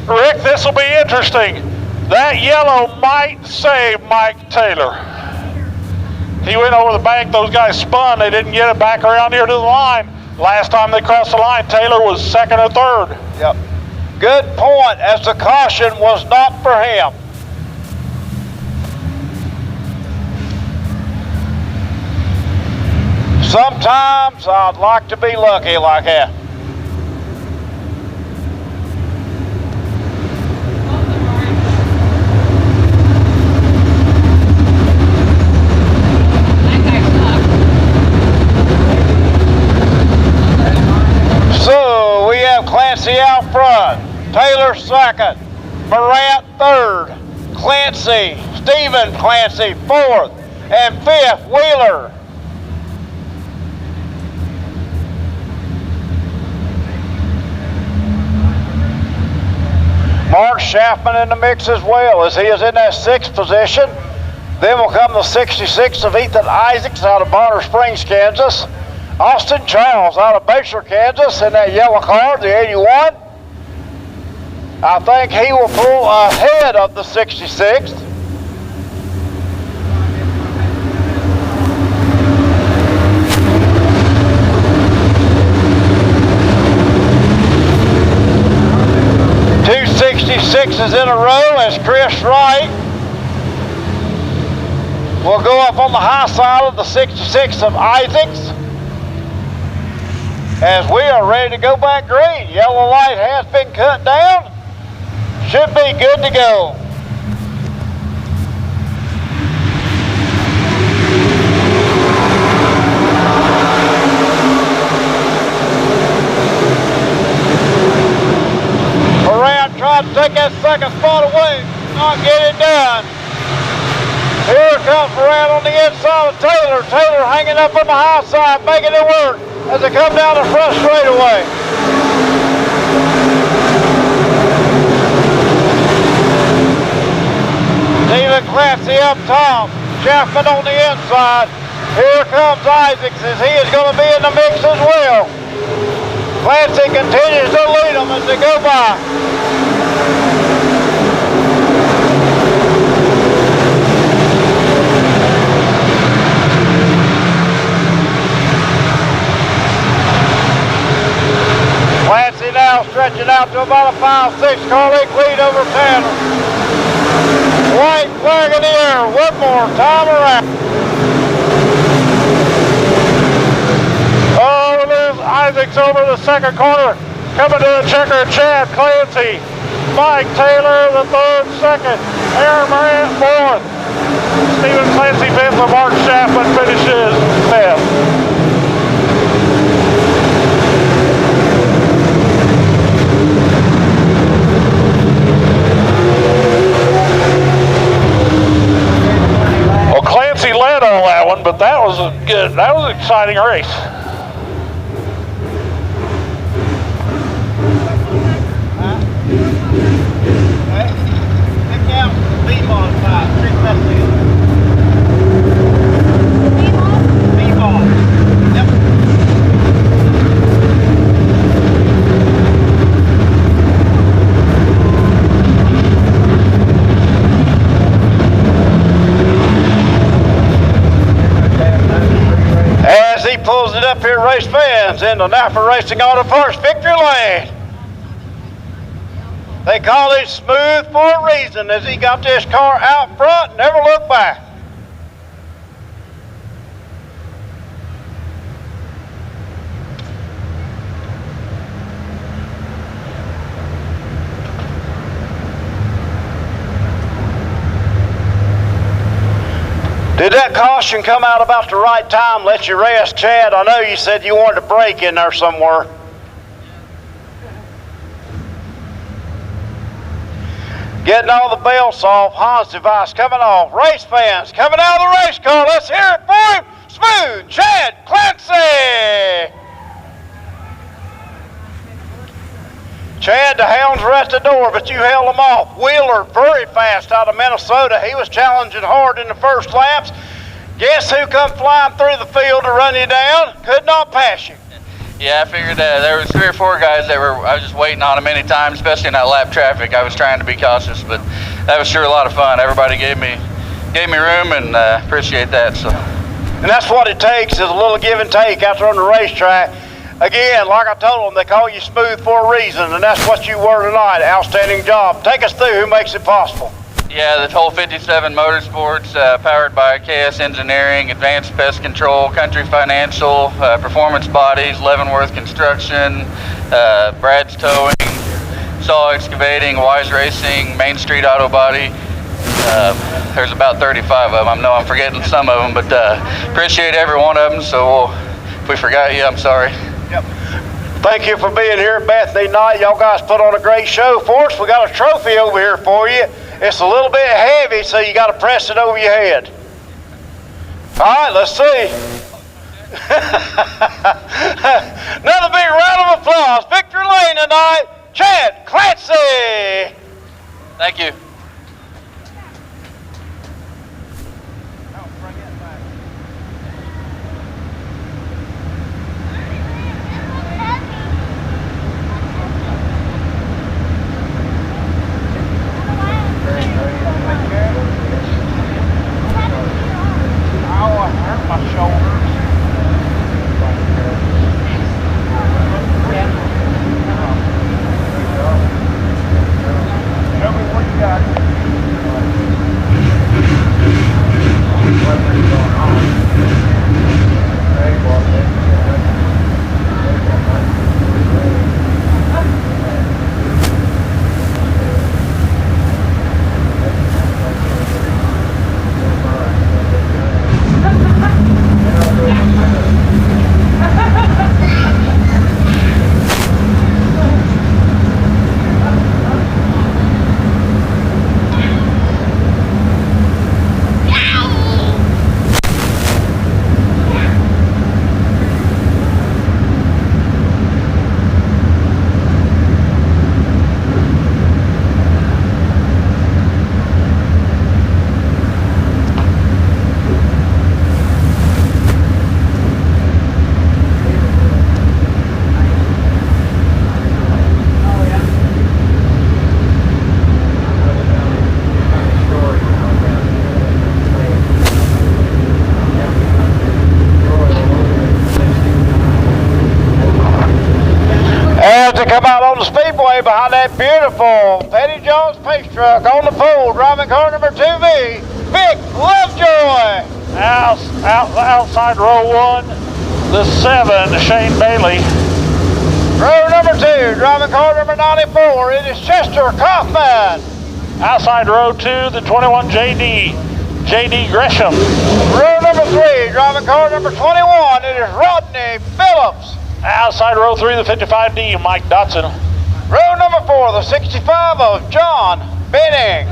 Rick, this will be interesting. That yellow might save Mike Taylor. He went over the bank, those guys spun, they didn't get it back around here to the line. Last time they crossed the line, Taylor was second or third. Yep. Good point, as the caution was not for him. Sometimes I'd like to be lucky like that. So we have Clancy out front, Taylor second, Morant third, Stephen Clancy fourth, and fifth, Wheeler. Mark Schaffman in the mix as well, as he is in that sixth position. Then will come the 66 of Ethan Isaacs out of Bonner Springs, Kansas. Austin Charles out of Bayshore, Kansas in that yellow car, the 81. I think he will pull ahead of the 66th. Two 66s in a row as Chris Wright will go up on the high side of the 66 of Isaacs. As we are ready to go back green. Yellow light has been cut down. Should be good to go. Moran tried to take that second spot away, not get it done. Here comes Moran on the inside of Taylor. Taylor hanging up on the high side, making it work as they come down the front straightaway. Stephen Clancy up top, Schaffman on the inside. Here comes Isaacs as he is going to be in the mix as well. Clancy continues to lead them as they go by. Clancy now stretching out to about a 5-6 car length lead over Tanner. White flag in the air, one more time around. Oh, we lose Isaacs over the second corner. Coming to the checker, Chad Clancy. Mike Taylor, the third, second. Aaron Morant, fourth. Stephen Clancy, fifth, and Mark Schaffman finishes fifth. Well, Clancy led on that one, but that was an exciting race. As he pulls it up here, race fans, into Napa Racing Auto Parts victory lane. They call it smooth for a reason, as he got this car out front and never looked back. Did that caution come out about the right time, let you rest, Chad? I know you said you wanted to break in there somewhere. Getting all the belts off. Hans device coming off. Race fans coming out of the race car. Let's hear it for him. Smooth Chad Clancy. Chad, the hounds were at the door, but you held them off. Wheeler, very fast out of Minnesota. He was challenging hard in the first laps. Guess who come flying through the field to run you down? Could not pass you. Yeah, I figured there was 3 or 4 guys that I was just waiting on them anytime, especially in that lap traffic. I was trying to be cautious, but that was sure a lot of fun. Everybody gave me room, and appreciate that. So. And that's what it takes, is a little give and take out there on the racetrack. Again, like I told them, they call you Smooth for a reason, and that's what you were tonight. Outstanding job. Take us through who makes it possible. Yeah, the whole 57 Motorsports, powered by KS Engineering, Advanced Pest Control, Country Financial, Performance Bodies, Leavenworth Construction, Brad's Towing, Saw Excavating, Wise Racing, Main Street Auto Body. There's about 35 of them. I know I'm forgetting some of them, but appreciate every one of them. So if we forgot you, I'm sorry. Yep. Thank you for being here at Bethany night. Y'all guys put on a great show for us. We got a trophy over here for you. It's a little bit heavy, so you got to press it over your head. All right, let's see. Another big round of applause. Victory Lane tonight, Chad Clancy. Thank you. To come out on the Speedway behind that beautiful Petty Jones pace truck on the pole, driving car number 2B, Vic Lovejoy. Outside row 1, the 7, Shane Bailey. Row number 2, driving car number 94, it is Chester Kaufman. Outside row 2, the 21, JD Gresham. Row number 3, driving car number 21, it is Rodney Phillips. Outside row 3, the 55D, Mike Dotson. Row number 4, the 65 of John Benning.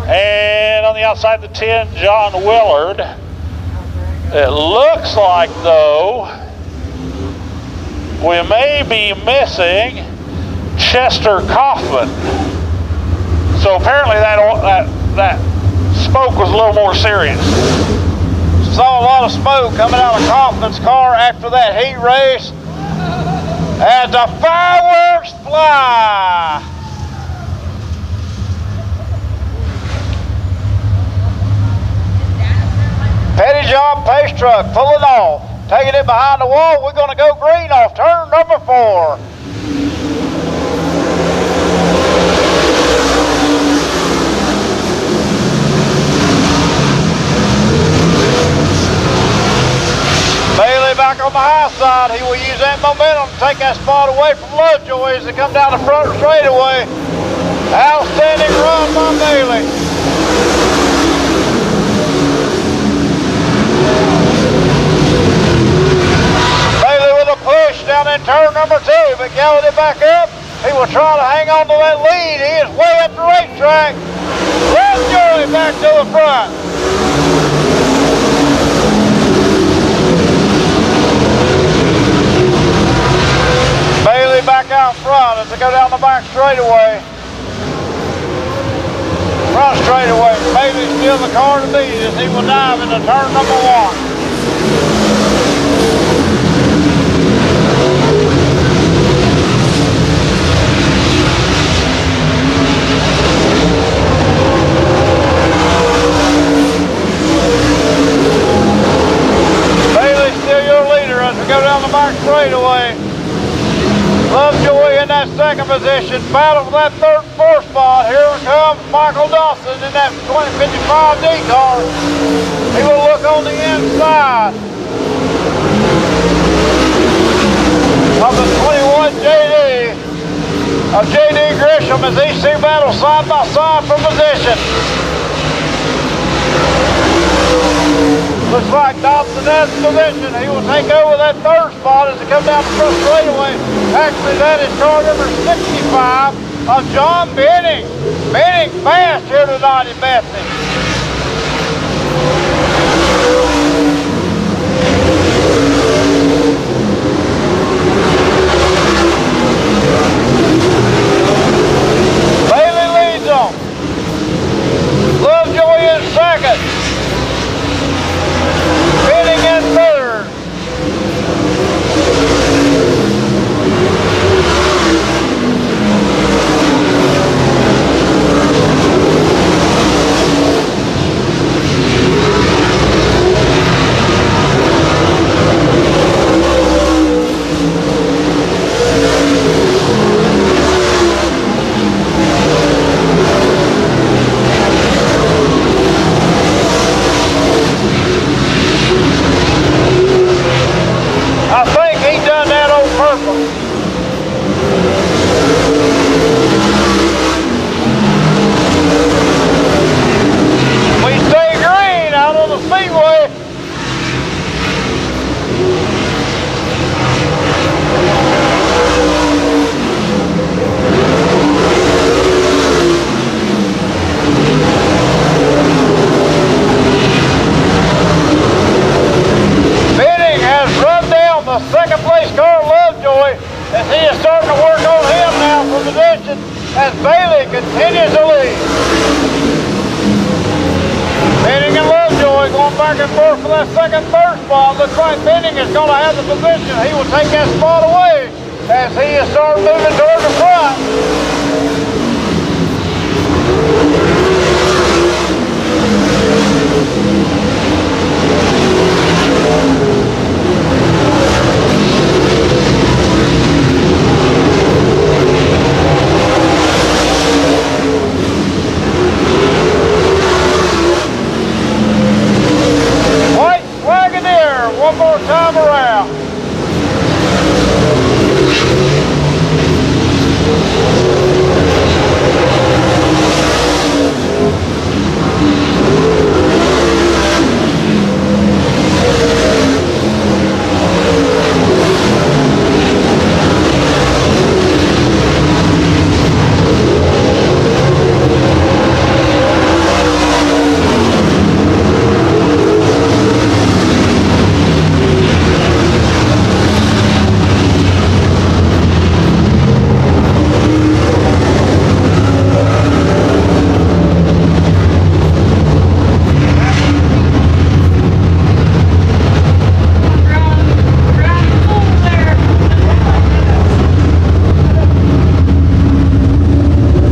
And on the outside, the 10, John Willard. It looks like, though, we may be missing Chester Kaufman. So apparently that smoke was a little more serious. Saw a lot of smoke coming out of Kaufman's car after that heat race as the fireworks fly. Petty John pace truck pulling off, taking it behind the wall. We're going to go green off turn number 4. Bailey back on the high side. He will use that momentum to take that spot away from Lovejoy as they come down the front straightaway. Outstanding run by Bailey. Bailey with a push down in turn number 2, but galloped it back up. He will try to hang on to that lead. He is way up the racetrack. track. Lovejoy back to the front. Bailey back out front as they go down the back straightaway. Front straightaway. Bailey's still the car to beat as he will dive into turn number 1. Bailey's still your leader as we go down the back straightaway. Lovejoy in that second position, battle for that third and fourth spot. Here comes Michael Dawson in that 2055D car. He will look on the inside of the 21 JD of JD Grisham as these two battle side by side for position. Looks like Dobson has position. He will take over that third spot as he comes down the front straightaway. Actually, that is car number 65 of John Benning. Benning fast here tonight in Bethany. Bailey leads them. Lovejoy in second. Benning in third. I think he done that on purpose. We stay green out on the Speedway. Benning has run down the second place car, Lovejoy, as he is starting to work on him now for position as Bailey continues to lead. Benning and Lovejoy going back and forth for that second, third spot. Looks like Benning is going to have the position. He will take that spot away as he is starting moving toward the front. White Wagoneer, one more time around.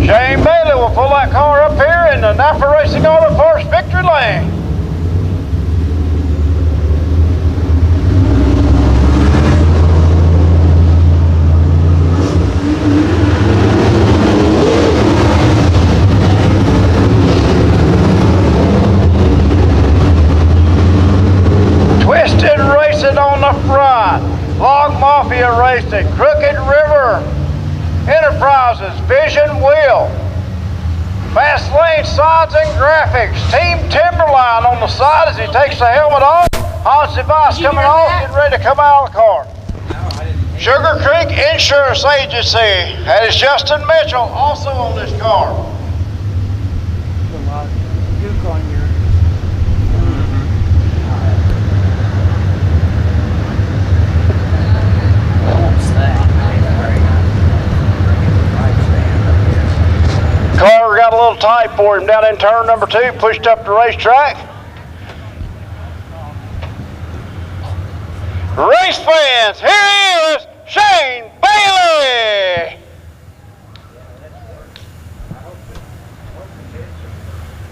Shane Bailey will pull that car up here in the Napa Racing Auto Parts victory lane. Twisted Racing on the front. Log Mafia Racing. Crooked River Enterprises. Vision Wheel. Fast Lane Signs and Graphics. Team Timberline on the side as he takes the helmet off. Hans Device coming off, getting ready to come out of the car. Sugar Creek Insurance Agency. That is Justin Mitchell also on this car. sight for him down in turn number 2, pushed up the racetrack. Race fans, here he is, Shane Bailey.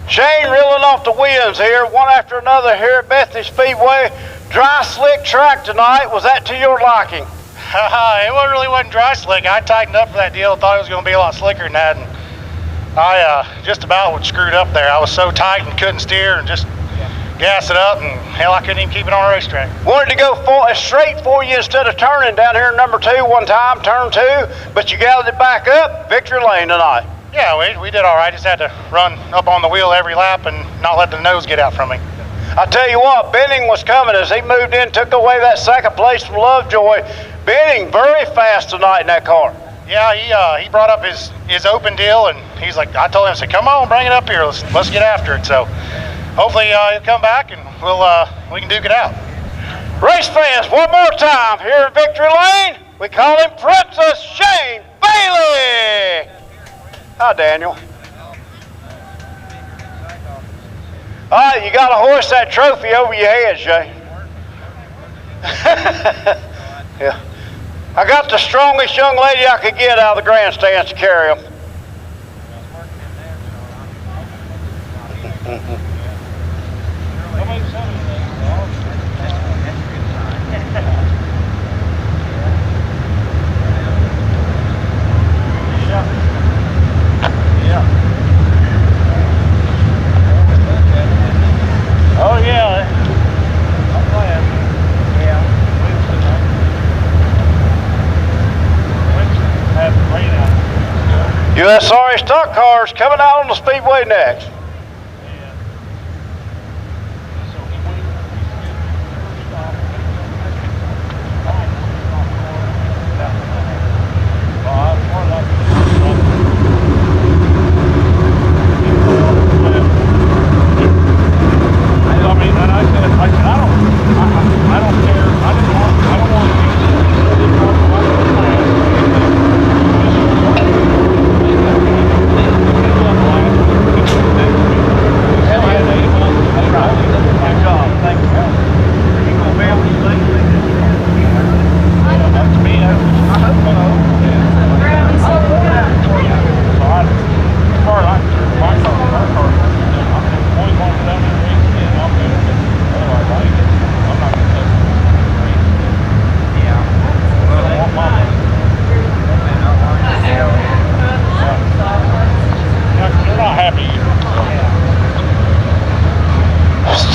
Shane reeling off the wins here, one after another here at Bethany Speedway. Dry, slick track tonight. Was that to your liking? It really wasn't dry slick. I tightened up for that deal. Thought it was going to be a lot slicker than that. And I just about screwed up there. I was so tight and couldn't steer and just gas it up, and hell, I couldn't even keep it on a racetrack. Wanted to go straight for you instead of turning down here in number 2 one time, turn 2, but you gathered it back up. Victory lane tonight. Yeah, we did all right. Just had to run up on the wheel every lap and not let the nose get out from me. I tell you what, Benning was coming as he moved in, took away that second place from Lovejoy. Benning very fast tonight in that car. Yeah, he brought up his open deal, and he's like, I told him, I said, come on, bring it up here. Let's get after it. So hopefully he'll come back and we can duke it out. Race fans, one more time here in Victory Lane. We call him Princess Shane Bailey. Hi, Daniel. All right, you got to hoist that trophy over your head, Shane. Yeah. I got the strongest young lady I could get out of the grandstands to carry him. Oh yeah. I'm glad. Yeah. USRA stock cars coming out on the Speedway next.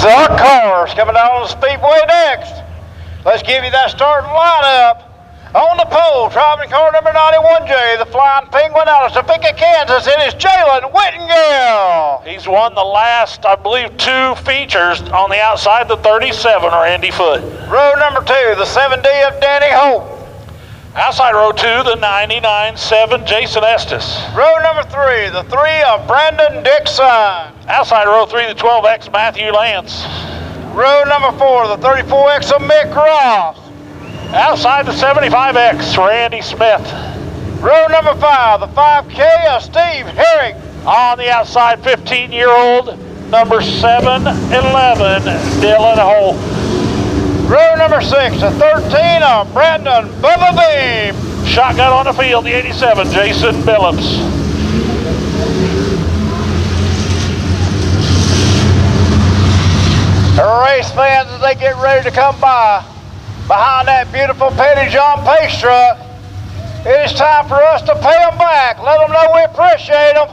Stock cars coming out on the Speedway next. Let's give you that starting lineup. On the pole, driving car number 91J, the Flying Penguin out of Topeka, Kansas. It is Jalen Whittingale. He's won the last, I believe, 2 features on the outside. The 37 or Andy Foote. Row number 2, the 7D of Danny Hope. Outside row 2, the 99-7 Jason Estes. Row number 3, the 3 of Brandon Dixon. Outside row 3, the 12X Matthew Lance. Row number 4, the 34X of Mick Ross. Outside the 75X, Randy Smith. Row number 5, the 5K of Steve Herrick. On the outside, 15-year-old, number 711, Dylan Holt. Row number 6, the 13 of Brandon Bubba Beam. Shotgun on the field, the 87, Jason Billups. Race fans, as they get ready to come by, behind that beautiful Petty John Pace truck, it is time for us to pay them back. Let them know we appreciate them.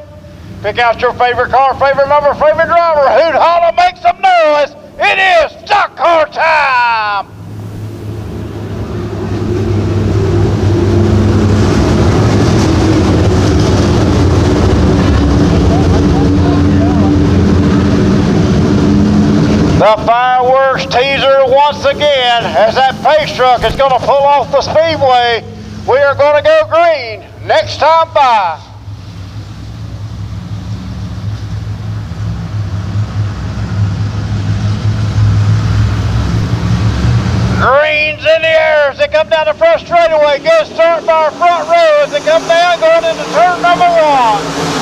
Pick out your favorite car, favorite number, favorite driver. Hoot, holler, make some noise. It is stock car time. The fireworks teaser once again as that pace truck is going to pull off the Speedway. We are going to go green next time by. Greens in the air as they come down the front straightaway. Good start by our front row as they come down going into turn number 1.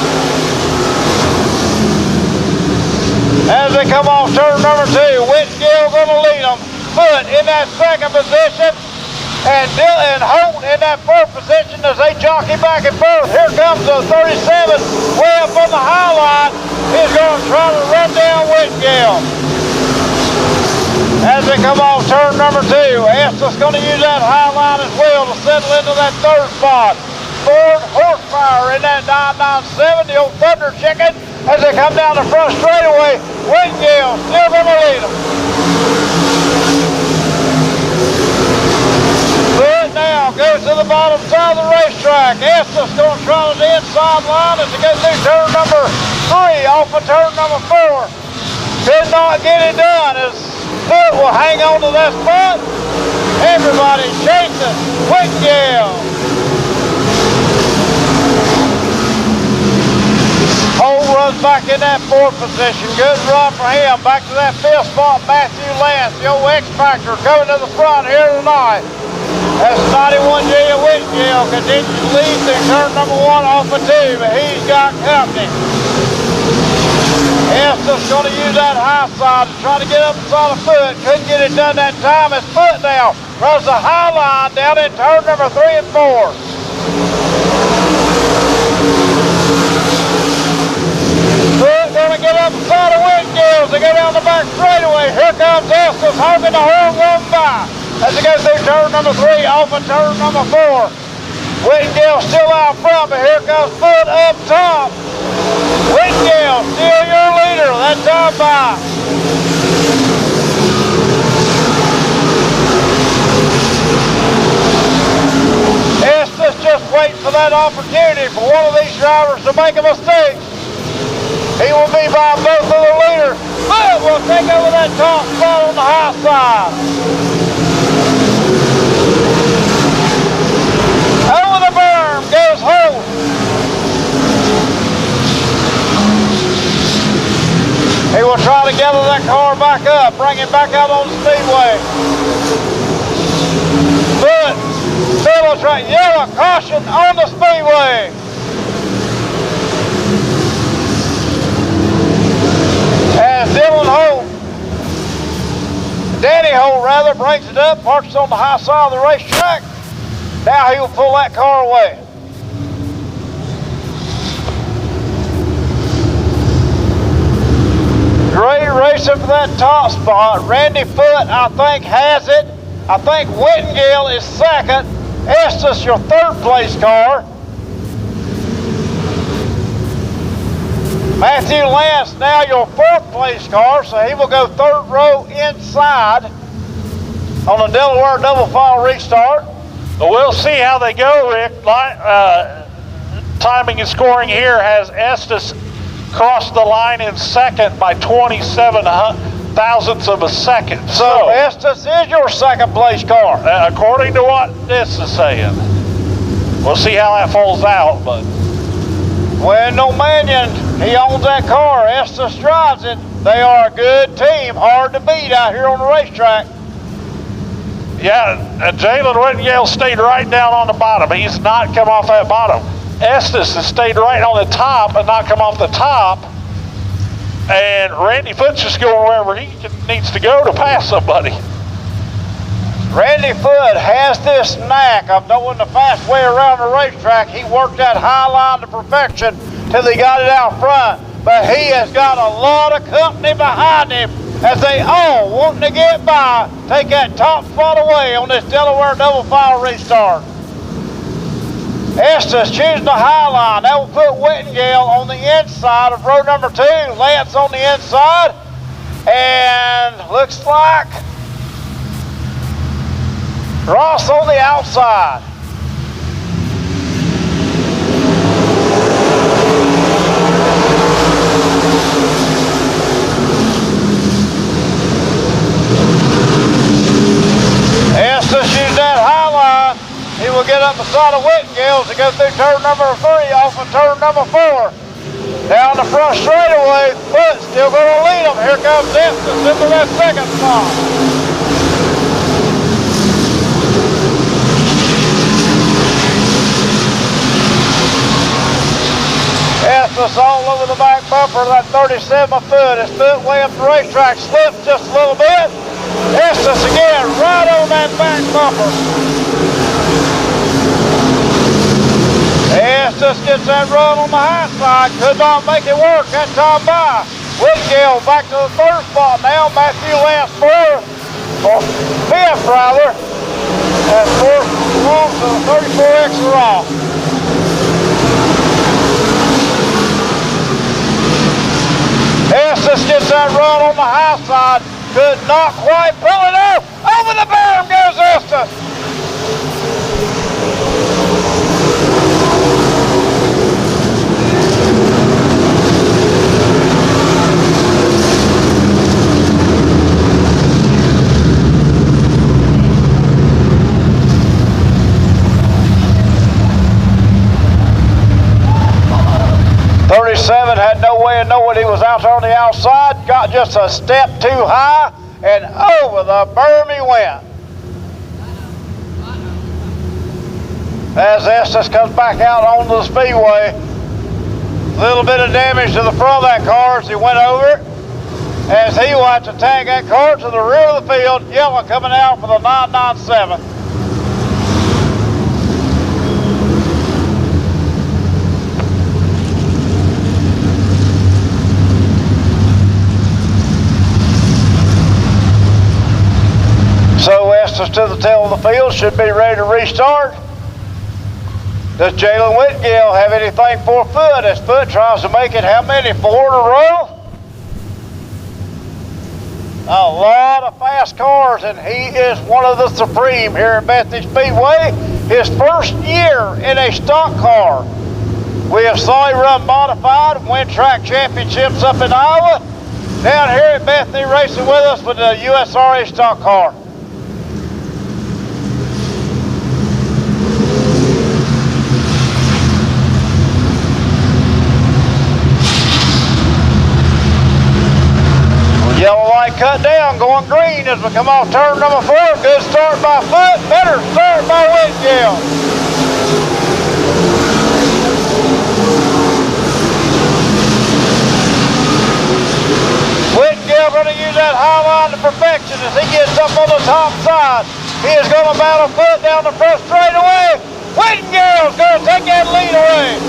As they come off turn number 2, Whitgill gonna lead them. Foot in that second position, and Holt in that fourth position as they jockey back and forth. Here comes the 37 way up on the high line. He's gonna try to run down Whitgill. As they come off turn number 2, Estes gonna use that high line as well to settle into that third spot. Ford Horsepower in that 997, the old Thunder Chicken. As they come down the front straightaway, Whitgill still gonna lead them. Foot now goes to the bottom side of the racetrack. Estes gonna try to the inside line as he goes through turn number 3 off of turn number 4. Could not get it done as Foot will hang on to that spot. Everybody chasing Whitgill. Holt runs back in that fourth position. Good run for him. Back to that fifth spot, Matthew Lance, the old X-Factor, coming to the front here tonight. That's 91 J. Whitgill continues to lead through turn number 1 off of 2, but he's got company. Estes going to use that high side to try to get up inside of Foot. Couldn't get it done that time as Foot now runs the high line down in turn number 3 and 4. Foot gonna get up inside of Whitgill as they go down the back straightaway. Here comes Estes hogging the horn going by as they go through turn number 3 off of turn number 4. Whitgill still out front, but here comes Foot up top. Whitgill still your leader that time by. Estes just waiting for that opportunity for one of these drivers to make a mistake. He will be by both of the leaders, but will take over that top spot on the high side. Over the berm goes Holt. He will try to gather that car back up, bring it back out on the speedway. But still will try, yellow caution on the speedway. As Dylan Holt, Danny Holt rather, brings it up, parks it on the high side of the racetrack. Now he will pull that car away. Great racing for that top spot. Randy Foot, I think, has it. I think Whitgill is second. Estes, your third place car. Matthew Lance, now your fourth place car, so he will go third row inside on the Delaware double file restart. But we'll see how they go, Rick. Timing and scoring here has Estes crossed the line in second by 27 thousandths of a second. So Estes is your second place car. According to what this is saying. We'll see how that falls out, but. When no Mannion, he owns that car. Estes drives it. They are a good team, hard to beat out here on the racetrack. Yeah, and Jalen Whitgill stayed right down on the bottom. He's not come off that bottom. Estes has stayed right on the top and not come off the top. And Randy Foot's just going wherever he needs to go to pass somebody. Randy Foot has this knack of knowing the fast way around the racetrack. He worked that high line to perfection till he got it out front. But he has got a lot of company behind him as they all wanting to get by, take that top spot away on this Delaware double file restart. Estes choosing the high line. That will put Whitgill on the inside of row number 2. Lance on the inside. And looks like Ross on the outside. Estes used that high line. He will get up beside of Whitgill to go through turn number 3 off of turn number 4. Down the front straightaway, Foot still going to lead him. Here comes Estes into that second spot. Estes all over the back bumper. for that 37 foot. His foot way up the racetrack slipped just a little bit. Estes again, right on that back bumper. Estes gets that run on the high side, could not make it work that time by. Whitgill back to the third spot now. Matthew Lance fourth, or fifth rather, and fourth belongs to the 34X Raw. Estes gets that run on the high side, could not quite pull it up. Over the berm goes Estes. Had no way of knowing he was out there on the outside, got just a step too high, and over the berm he went. As Estes comes back out onto the speedway, a little bit of damage to the front of that car as he went over it, as he will have to tag that car to the rear of the field, yellow coming out for the 997. So Estes to the tail of the field, should be ready to restart. Does Jalen Whitgill have anything for foot? His foot tries to make it how many? 4 in a row? A lot of fast cars, and he is one of the supreme here at Bethany Speedway. His first year in a stock car. We have saw him run modified, win track championships up in Iowa. Down here at Bethany racing with us with the USRA stock car. Yellow light cut down, going green as we come off turn number 4. Good start by Foot, better start by Whitgill. Whitgill going to use that high line to perfection as he gets up on the top side. He is going to battle Foot down the front straightaway. Whitgill's going to take that lead away.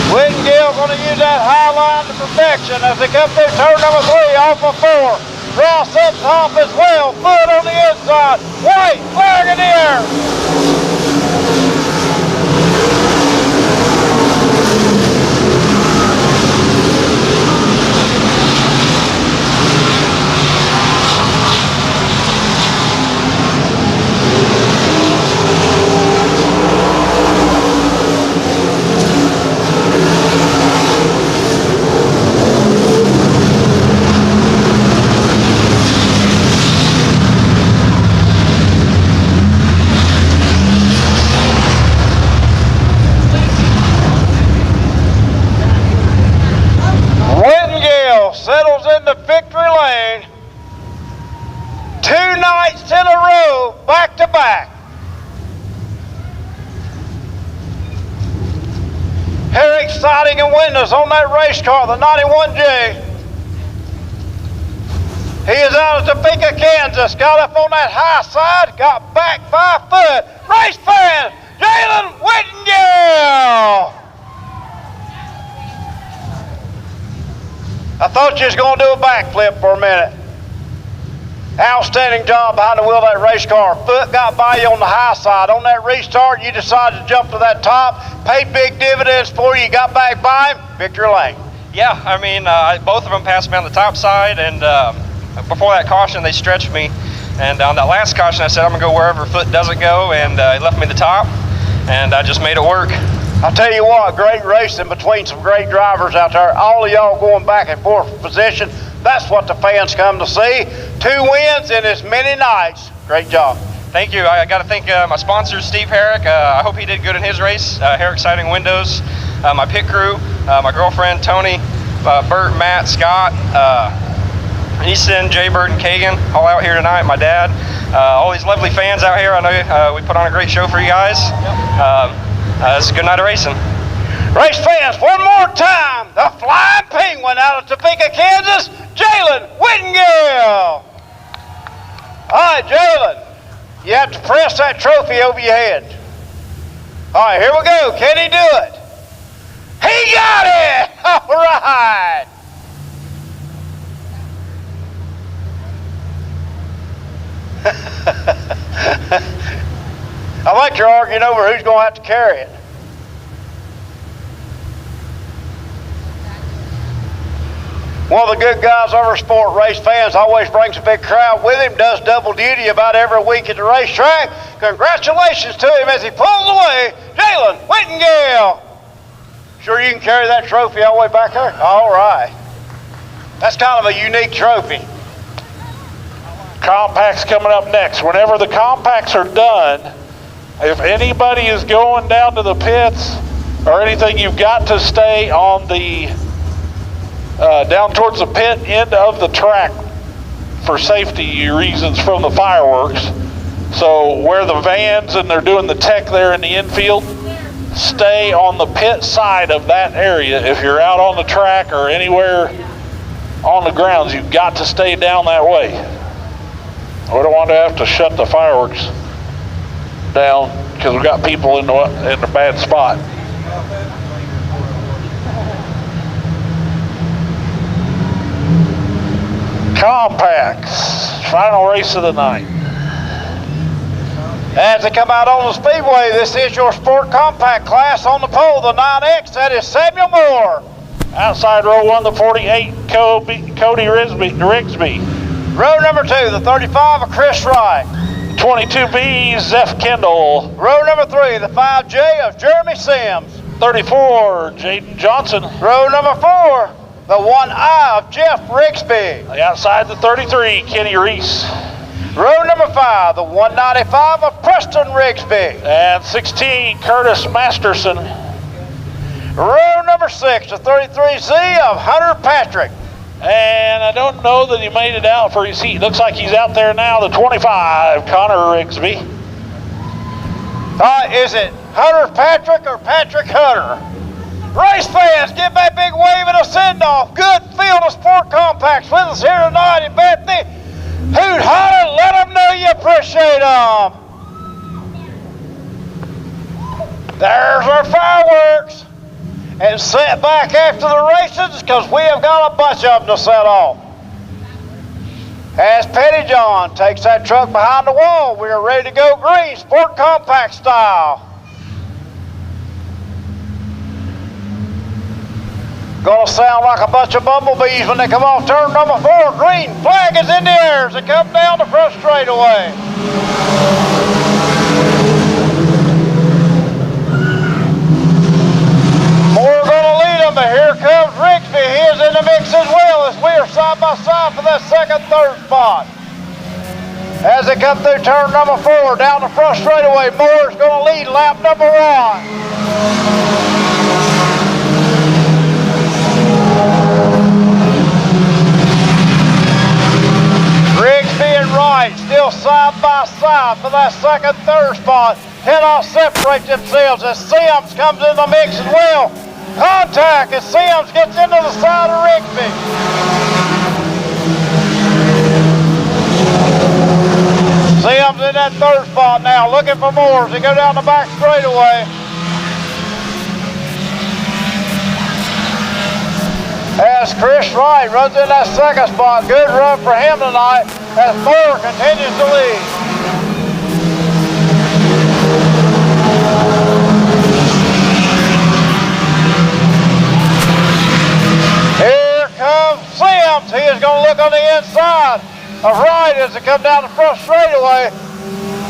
Whitgill going to use that high line to perfection as they come through turn number 3 off of 4. Ross up top as well, Foot on the inside. White flag in the air. Settles into victory lane. 2 nights in a row, back to back. Herrick siding and windows on that race car, the 91J. He is out of Topeka, Kansas. Got up on that high side, got back by Foot. Race fan, Jalen Whitgill. I thought you was going to do a backflip for a minute. Outstanding job behind the wheel of that race car. Foot got by you on the high side. On that restart, you decided to jump to that top. Paid big dividends for you. You got back by him. Victory lane. Yeah, I mean, both of them passed me on the top side, and before that caution, they stretched me. And on that last caution, I said, I'm going to go wherever Foot doesn't go, and he left me the top, and I just made it work. I'll tell you what, great racing between some great drivers out there. All of y'all going back and forth position. That's what the fans come to see. 2 wins in as many nights. Great job. Thank you. I got to thank my sponsor, Steve Herrick. I hope he did good in his race. Herrick Siding Windows, my pit crew, my girlfriend, Tony, Bert, Matt, Scott, Easton, Jaybird, and Kagan all out here tonight. My dad, all these lovely fans out here. I know we put on a great show for you guys. It's a good night of racing. Race fans, one more time, the Flying Penguin out of Topeka, Kansas, Jalen Whittingale. All right, Jalen, you have to press that trophy over your head. All right, here we go. Can he do it? He got it! All right. I like you're arguing over who's going to have to carry it. One of the good guys over sport, race fans, always brings a big crowd with him, does double duty about every week at the racetrack. Congratulations to him as he pulls away, Jalen Whittingale. Sure you can carry that trophy all the way back there? All right. That's kind of a unique trophy. Compacts coming up next. Whenever the compacts are done, if anybody is going down to the pits or anything, you've got to stay on the down towards the pit end of the track for safety reasons from the fireworks. So where the vans and they're doing the tech there in the infield, stay on the pit side of that area. If you're out on the track or anywhere on the grounds, you've got to stay down that way. We don't want to have to shut the fireworks down because we've got people in the bad spot. Compacts, final race of the night. As they come out on the Speedway, this is your sport compact class. On the pole, the 9X, that is Samuel Moore. Outside row 1, the 48, Cody Rigsby. Row number 2, the 35 of Chris Wright. 22B, Zeph Kendall. Row number 3, the 5J of Jeremy Sims. 34, Jaden Johnson. Row number 4, the 1I of Jeff Rigsby. Outside the 33, Kenny Reese. Row number 5, the 195 of Preston Rigsby. And 16, Curtis Masterson. Row number 6, the 33Z of Hunter Patrick. And I don't know that he made it out for his heat. Looks like he's out there now, the 25, Connor Rigsby. Is it Hunter Patrick or Patrick Hunter? Race fans, give that big wave and a send-off. Good field of sport compacts with us here tonight in Bethany. Hoot, holler, let them know you appreciate them. There's our fireworks. And set back after the races because we have got a bunch of them to set off. As Petty John takes that truck behind the wall, we are ready to go green, sport compact style. Gonna sound like a bunch of bumblebees when they come off turn number 4. Green flag is in the air as they come down the front straightaway. Moore gonna lead them, but here comes Rigsby. He is in the mix as well as we are side by side for that second, third spot. As they come through turn number 4, down the front straightaway, Moore is gonna lead lap number 1. Rigsby and Wright still side by side for that second, third spot. Cannot separate themselves as Sims comes in the mix as well. Contact as Sims gets into the side of Rigsby. Sims in that third spot now, looking for more as they go down the back straightaway. As Chris Wright runs in that second spot, good run for him tonight as Moore continues to lead. Here comes Sims. He is going to look on the inside of Wright as they come down the front straightaway.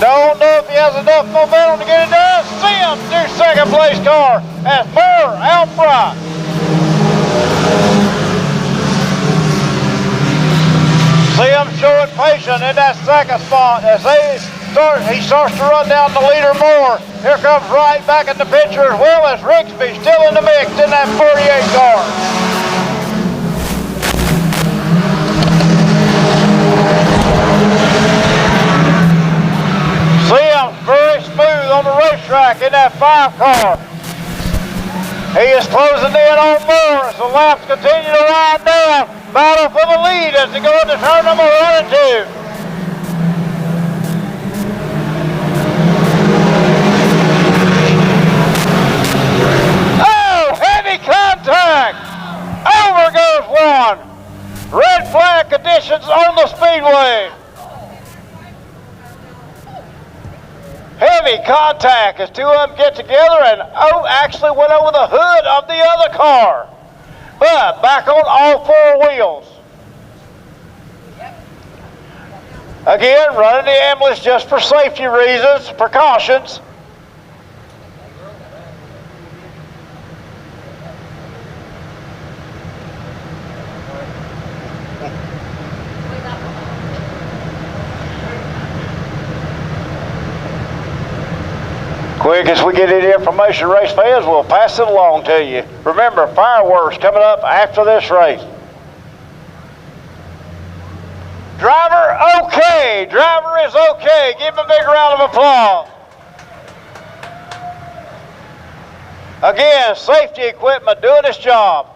Don't know if he has enough momentum to get it done. Sims, new second place car as Moore out front. Sims showing patience in that second spot as he starts to run down the leader more. Here comes Wright back in the picture as well as Rigsby still in the mix in that 48 car. 5 car. He is closing in on Moore as the laps continue to wind down. Battle for the lead as they go into turn number 1 and 2. Oh, heavy contact! Over goes one. Red flag conditions on the Speedway. Heavy contact as two of them get together, and actually went over the hood of the other car. But back on all 4 wheels. Again, running the ambulance just for safety reasons, precautions. Quick as we get any information, race fans, we'll pass it along to you. Remember, fireworks coming up after this race. Driver, okay. Driver is okay. Give him a big round of applause. Again, safety equipment doing its job.